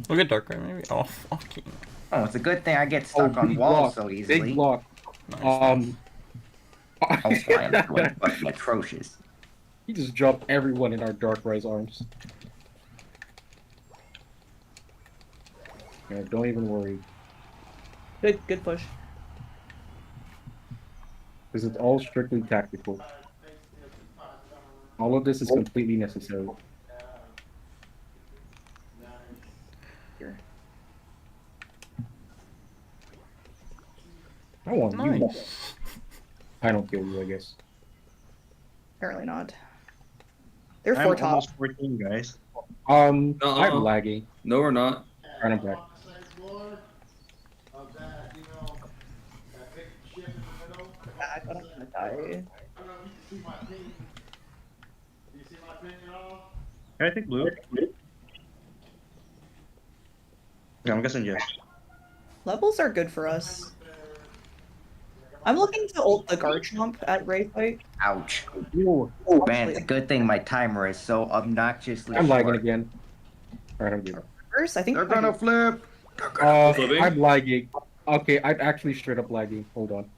Look at Darkrai, maybe. Oh, fucking. Oh, it's a good thing I get stuck on walls so easily. Big block. Also, I am fucking atrocious. He just dropped everyone in our Darkrai's arms. Yeah, don't even worry. Good push. Because it's all strictly tactical. All of this is completely necessary. Here. I want you. I don't kill you, I guess. Apparently not. They're I'm 4 top. almost 14, guys. I'm lagging. No, we're not. Alright, I'm back. I thought I'm gonna die. Can I take blue? Yeah, I'm guessing yes. Levels are good for us. I'm looking to ult the Garchomp at Ray fight. Ouch. Man, it's a good thing my timer is so obnoxiously I'm short. lagging again. Alright, I'm good. First, I think They're gonna flip. I'm lagging. Okay, I'm actually straight up lagging. Hold on.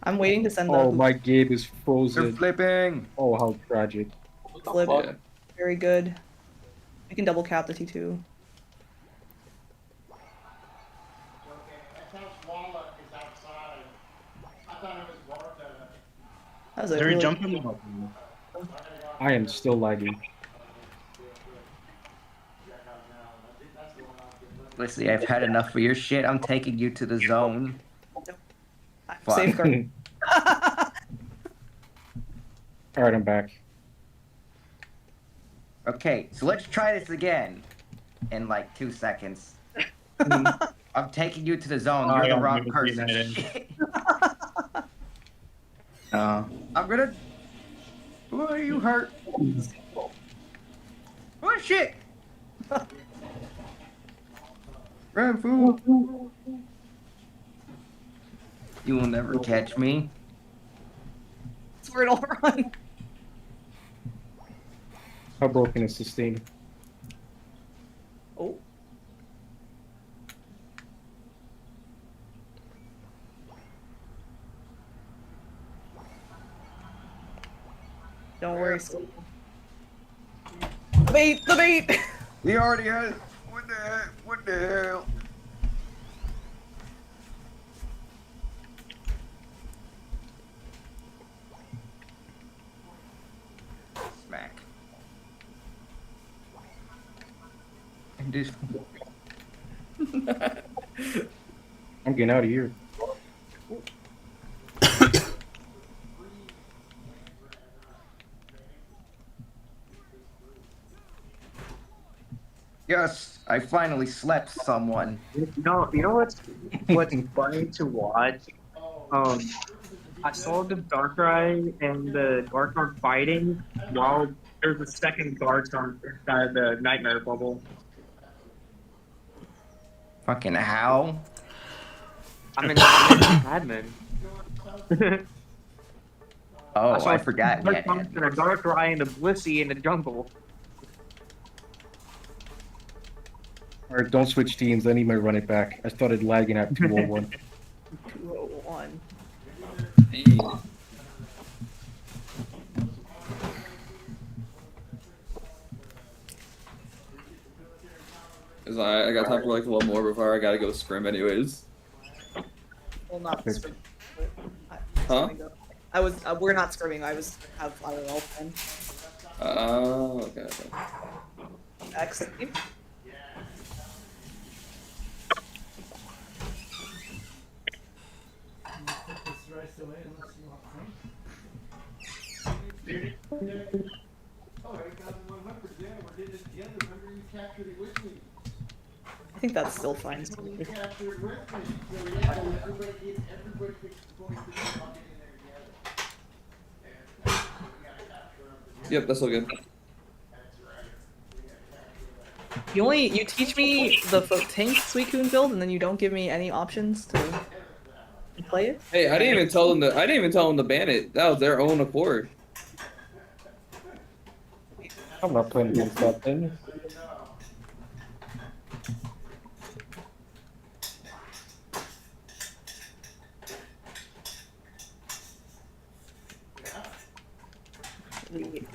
I'm waiting to send the Oh, my game is frozen. They're flipping. Oh, how tragic. flip. Very good. We can double cap the T2. That was a They're really... jumping. I am still lagging. Listen, I've had enough of your shit. I'm taking you to the zone. Safeguard. Alright, I'm back. Okay, so let's try this again in like 2 seconds. I'm taking you to the zone. You're the wrong person. Shit. I'm gonna. Who are you hurt? Oh shit! Run, fool! You will never catch me. That's where it'll run. How broken is sustain? Oh. Don't worry, Sleep. The bait! The bait! He already has. What the heck? What the hell? Smack. And just. I'm getting out of here. Yes, I finally slept someone. You know what's funny to watch? I saw the Darkrai and the Garchomp fighting while there's a second Garchomp inside the Nightmare Bubble. Fucking how? I'm in admin. Oh, I saw I forgot. Dark Yeah, Thompson and a Darkrai and a Blissey in the jungle. Alright, don't switch teams. I need my run it back. I started lagging at 201. 201. I got time for like one more before I gotta go scrim anyways. Well, not screaming. Huh? I was. We're not screaming. I was have IRL then. Oh, okay. Excellent. I think that's still fine. Yep, that's all good. You teach me the tank Suicune build, and then you don't give me any options to play it. Hey, I didn't even tell them to ban it. That was their own accord. I'm not playing against that thing.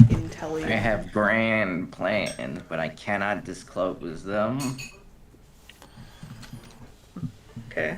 Intelligent. I have grand plans, but I cannot disclose them. Okay.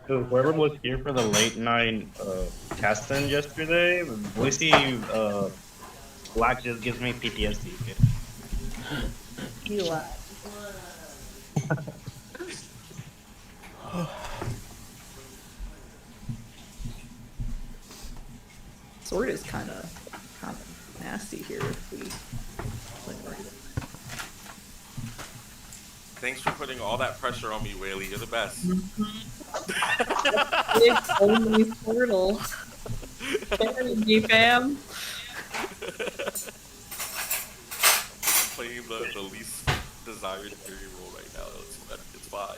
So whoever was here for the late night casting yesterday, Boise Black just gives me PTSD. Eli. Sword is kind of nasty here if we play right. Thanks for putting all that pressure on me, Whaley. You're the best. It's only portal. Carry me, fam. Playing the least desired theory role right now. It's fine.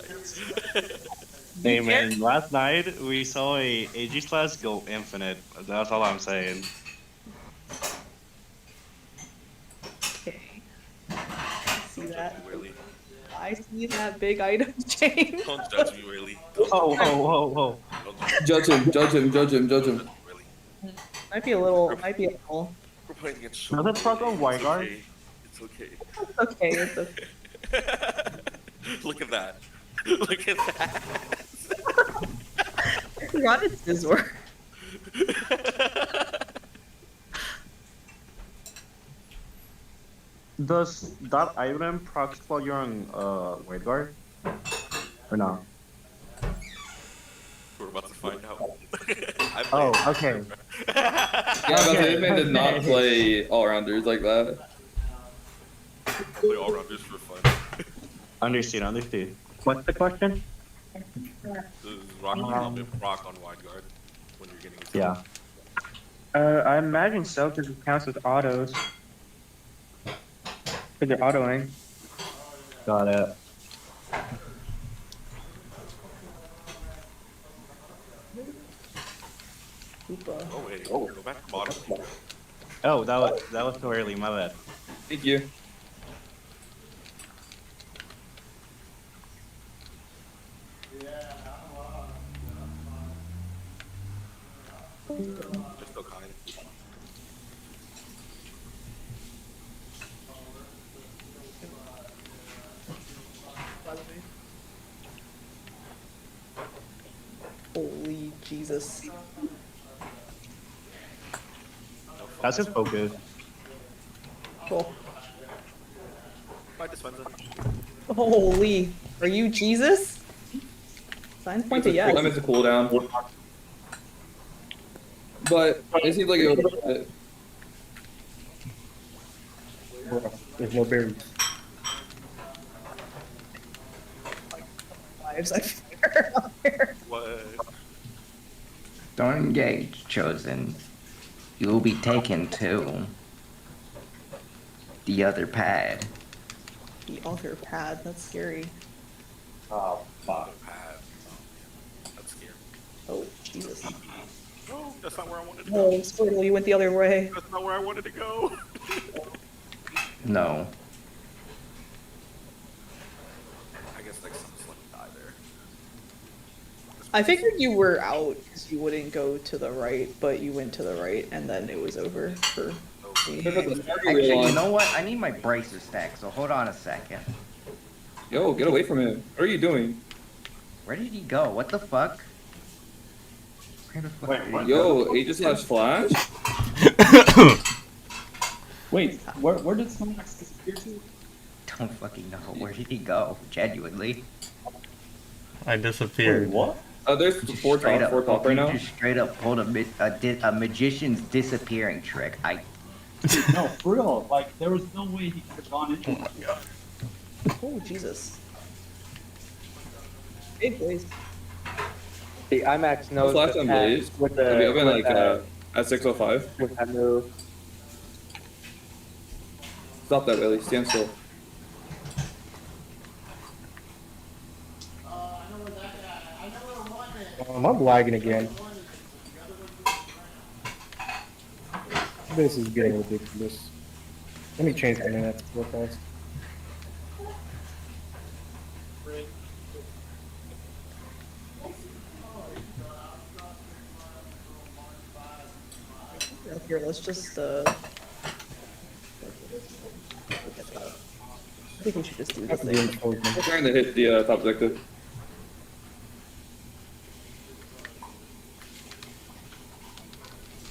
It's fine. Hey man, last night we saw a Aegislash go infinite. That's all I'm saying. Okay. See that? I see that big item chain. Don't judge me, Whaley. Whoa. Judge him. Might be a little. We're playing against Does it proc on Wyguard? It's okay. It's okay. Look at that. Look at that. I forgot it's Scizor. Does that item proc while you're on Wyguard? Or not? We're about to find out. Okay. Yeah, but Hitman did not play all-rounders like that. Play all-rounders for fun. Understood. What's the question? Does Rocky proc on wide guard when you're getting into Yeah. I imagine so, because it counts as autos. Because they're autoing. Got it. Oh wait, go back to modern. Oh, that was too early. My bad. Thank you. They're still kind. Holy Jesus. That's his focus. Cool. Bye, dispenza. Holy. Are you Jesus? Signs point to yes. I meant to cool down. But it seems like it was. There's no berries. Lives, I fear. What? Don't engage, Chosen. You will be taken to the other pad. The other pad, that's scary. Oh, fuck. That's scary. Oh, Jesus. No, that's not where I wanted to go. Oh, Squirtle, you went the other way. That's not where I wanted to go. No. I guess like some slim die there. I figured you were out because you wouldn't go to the right, but you went to the right and then it was over for me. Actually, you know what? I need my bracer stack, so hold on a second. Yo, get away from him. What are you doing? Where did he go? What the fuck? Where the fuck did he Yo, go? Aegis slash Flash? Wait, where did Snorlax disappear to? Don't fucking know. Where did he go? Genuinely. I disappeared. What? There's four top right now. Just straight up pulled a magician's disappearing trick. No, for real. Like, there was no way he could have gone into it. Oh, Jesus. Hey, boys. The IMAX knows Flash the on path Blaze. with I'll be the open like at 6:05. with that move. Stop that, Willie. Stand still. I'm lagging again. This is getting ridiculous. Let me change my internet real fast. Here, let's just, I think we should just do this thing. I'm trying to hit the top objective.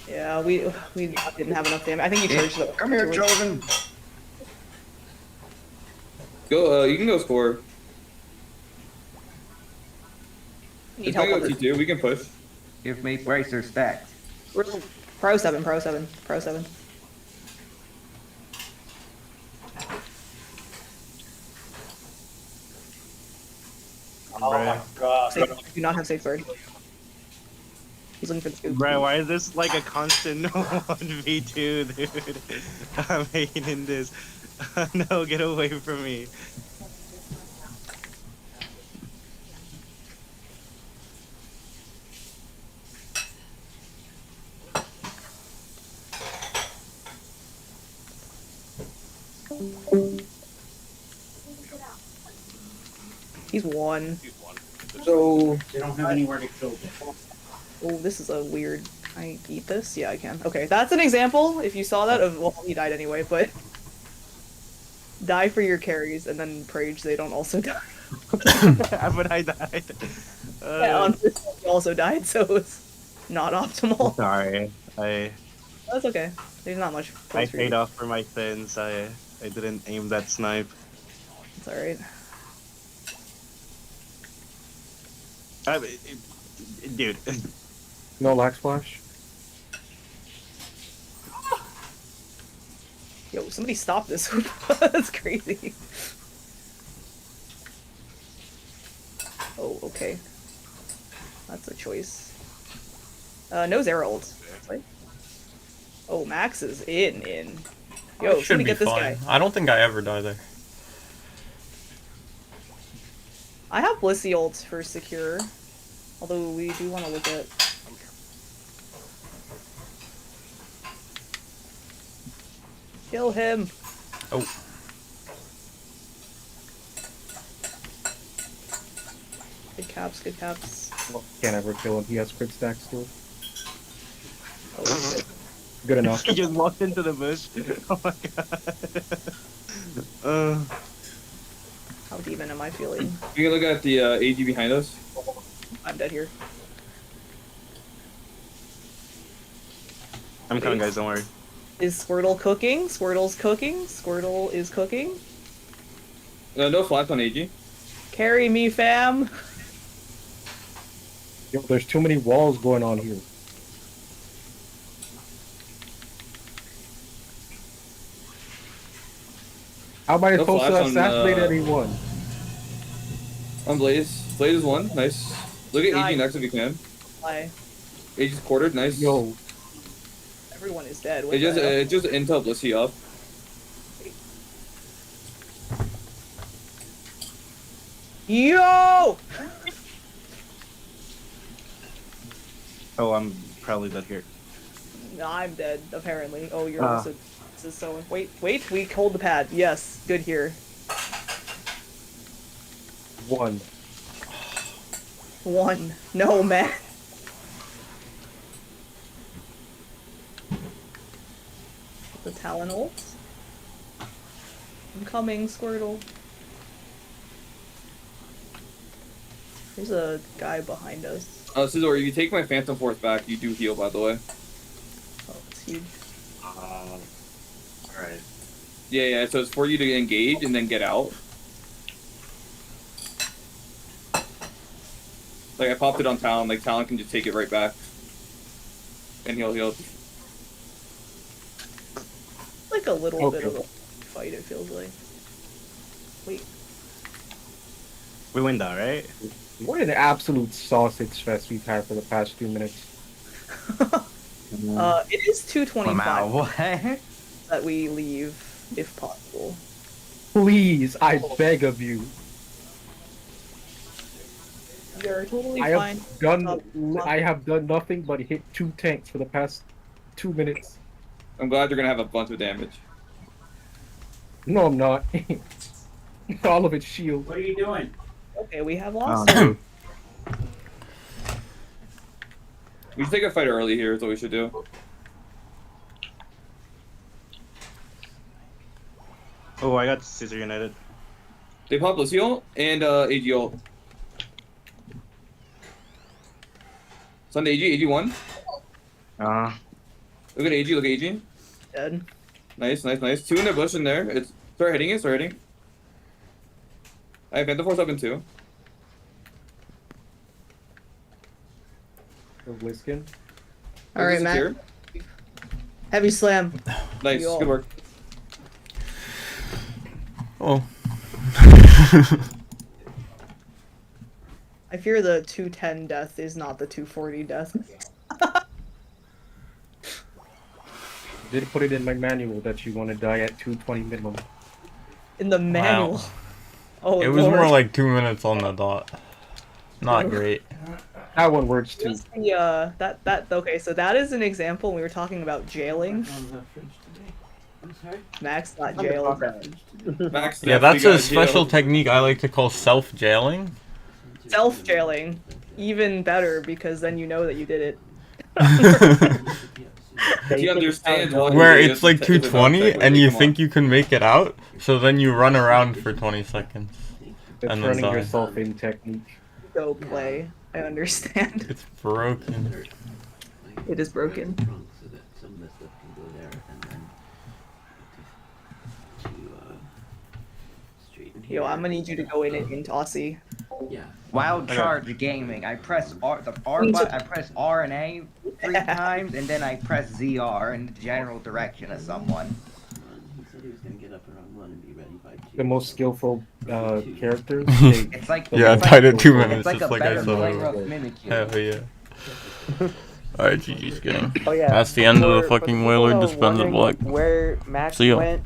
Yeah, we didn't have enough damage. I think you charged the. Come here, Chosen. Go, you can go score. Need It's help gonna go on T2, we can push. Give me bracer stacks. Pro 7, Pro 7, Pro 7. Oh my god. I do not have safe guard. He's looking for the scoop. Bro, why is this like a constant 1v2, dude? I'm hating this. No, get away from me. He's one. So They don't have anywhere to kill them. Oh, this is a weird. Can I eat this? Yeah, I can. Okay, that's an example, if you saw that, of, well, he died anyway, but die for your carries, and then Prage, they don't also die. But I died. Yeah, on this one, he also died, so it's not optimal. Sorry, That's okay. There's not much. I paid off for my sins. I didn't aim that snipe. It's alright. Dude. No lag splash. Yo, somebody stop this. That's crazy. Oh, okay. That's a choice. No Zerald. Wait. Oh, Max is in. Yo, It should somebody be get this fine. guy. I don't think I ever die there. I have Blissey ult for secure. Although we do want to look at. Kill him! Oh. Good caps, good caps. Can't ever kill him. He has crit stacks still. Oh, Good enough. He just walked into the bush. Oh my god. How demon am I feeling? You can look at the AG behind us. I'm dead here. I'm coming, guys. Don't worry. Is Squirtle cooking? Squirtle's cooking. Squirtle is cooking. No flash on AG. Carry me, fam. Yo, there's too many walls going on here. How am I No supposed to flash on, assassinate anyone? On Blaze. Blaze is one. Nice. Look at AG next if you can. Why? AG's quartered. Nice. Yo. Everyone is dead. What It just the hell? it just intel Blissey up. Yo! Oh, I'm probably dead here. No, I'm dead, apparently. Oh, you're also... This is so... Wait, we hold the pad. Yes, good here. One. No, man. The Talon ult. I'm coming, Squirtle. There's a guy behind us. Scizor, if you take my Phantom Force back, you do heal, by the way. Oh, it's huge. Alright. Yeah, so it's for you to engage and then get out. Like, I popped it on Talon, like, Talon can just take it right back. And he'll heal. Like a little bit of a fight, it feels like. Wait. We win that, right? What an absolute sausage fest we've had for the past few minutes. It is 2:25 What? that we leave, if possible. Please, I beg of you. You're totally I fine. have done nothing but hit 2 tanks for the past 2 minutes. I'm glad you're gonna have a bunch of damage. No, I'm not. All of it's shield. What are you doing? Okay, we have lost. We should take a fight early here, is what we should do. Oh, I got Scissor United. They pop Blissey ult and AG ult. It's on the AG 1. Look at AG, look at AG. Dead. Nice. 2 in their bush in there. It's start hitting it, start hitting. I have Phantom Force up in 2. Bliskin. Alright, Matt. Heavy slam. Nice, good work. Oh. I fear the 210 death is not the 240 death. Did put it in my manual that you want to die at 220 minimum. In the manual. Wow. Oh, it was Lord. more like 2 minutes on the dot. Not great. That one works too. Yeah, okay, so that is an example. We were talking about jailing. Max not jailed. Max, Yeah, that's a special technique I like to call self-jailing. Self-jailing. Even better, because then you know that you did it. He understands where it's like 220 and you think you can make it out, so then you run around for 20 seconds. That's and then running die. yourself in technique. Go play. I understand. It's broken. It is broken. Yo, I'm gonna need you to go in and Aussie. Yeah. Wild Charge Gaming. I press R, the R button. I press R and A 3 times, and then I press ZR in the general direction of someone. He said he was gonna get up around 1 and be ready by 2. The most skillful characters. It's like yeah, I died at 2 minutes, it's like just a like I better said. player of Mimikyu. Hell yeah. Alright, GG's game. Oh yeah. That's the end of the fucking Walilord dispenza block. Where Max See ya. went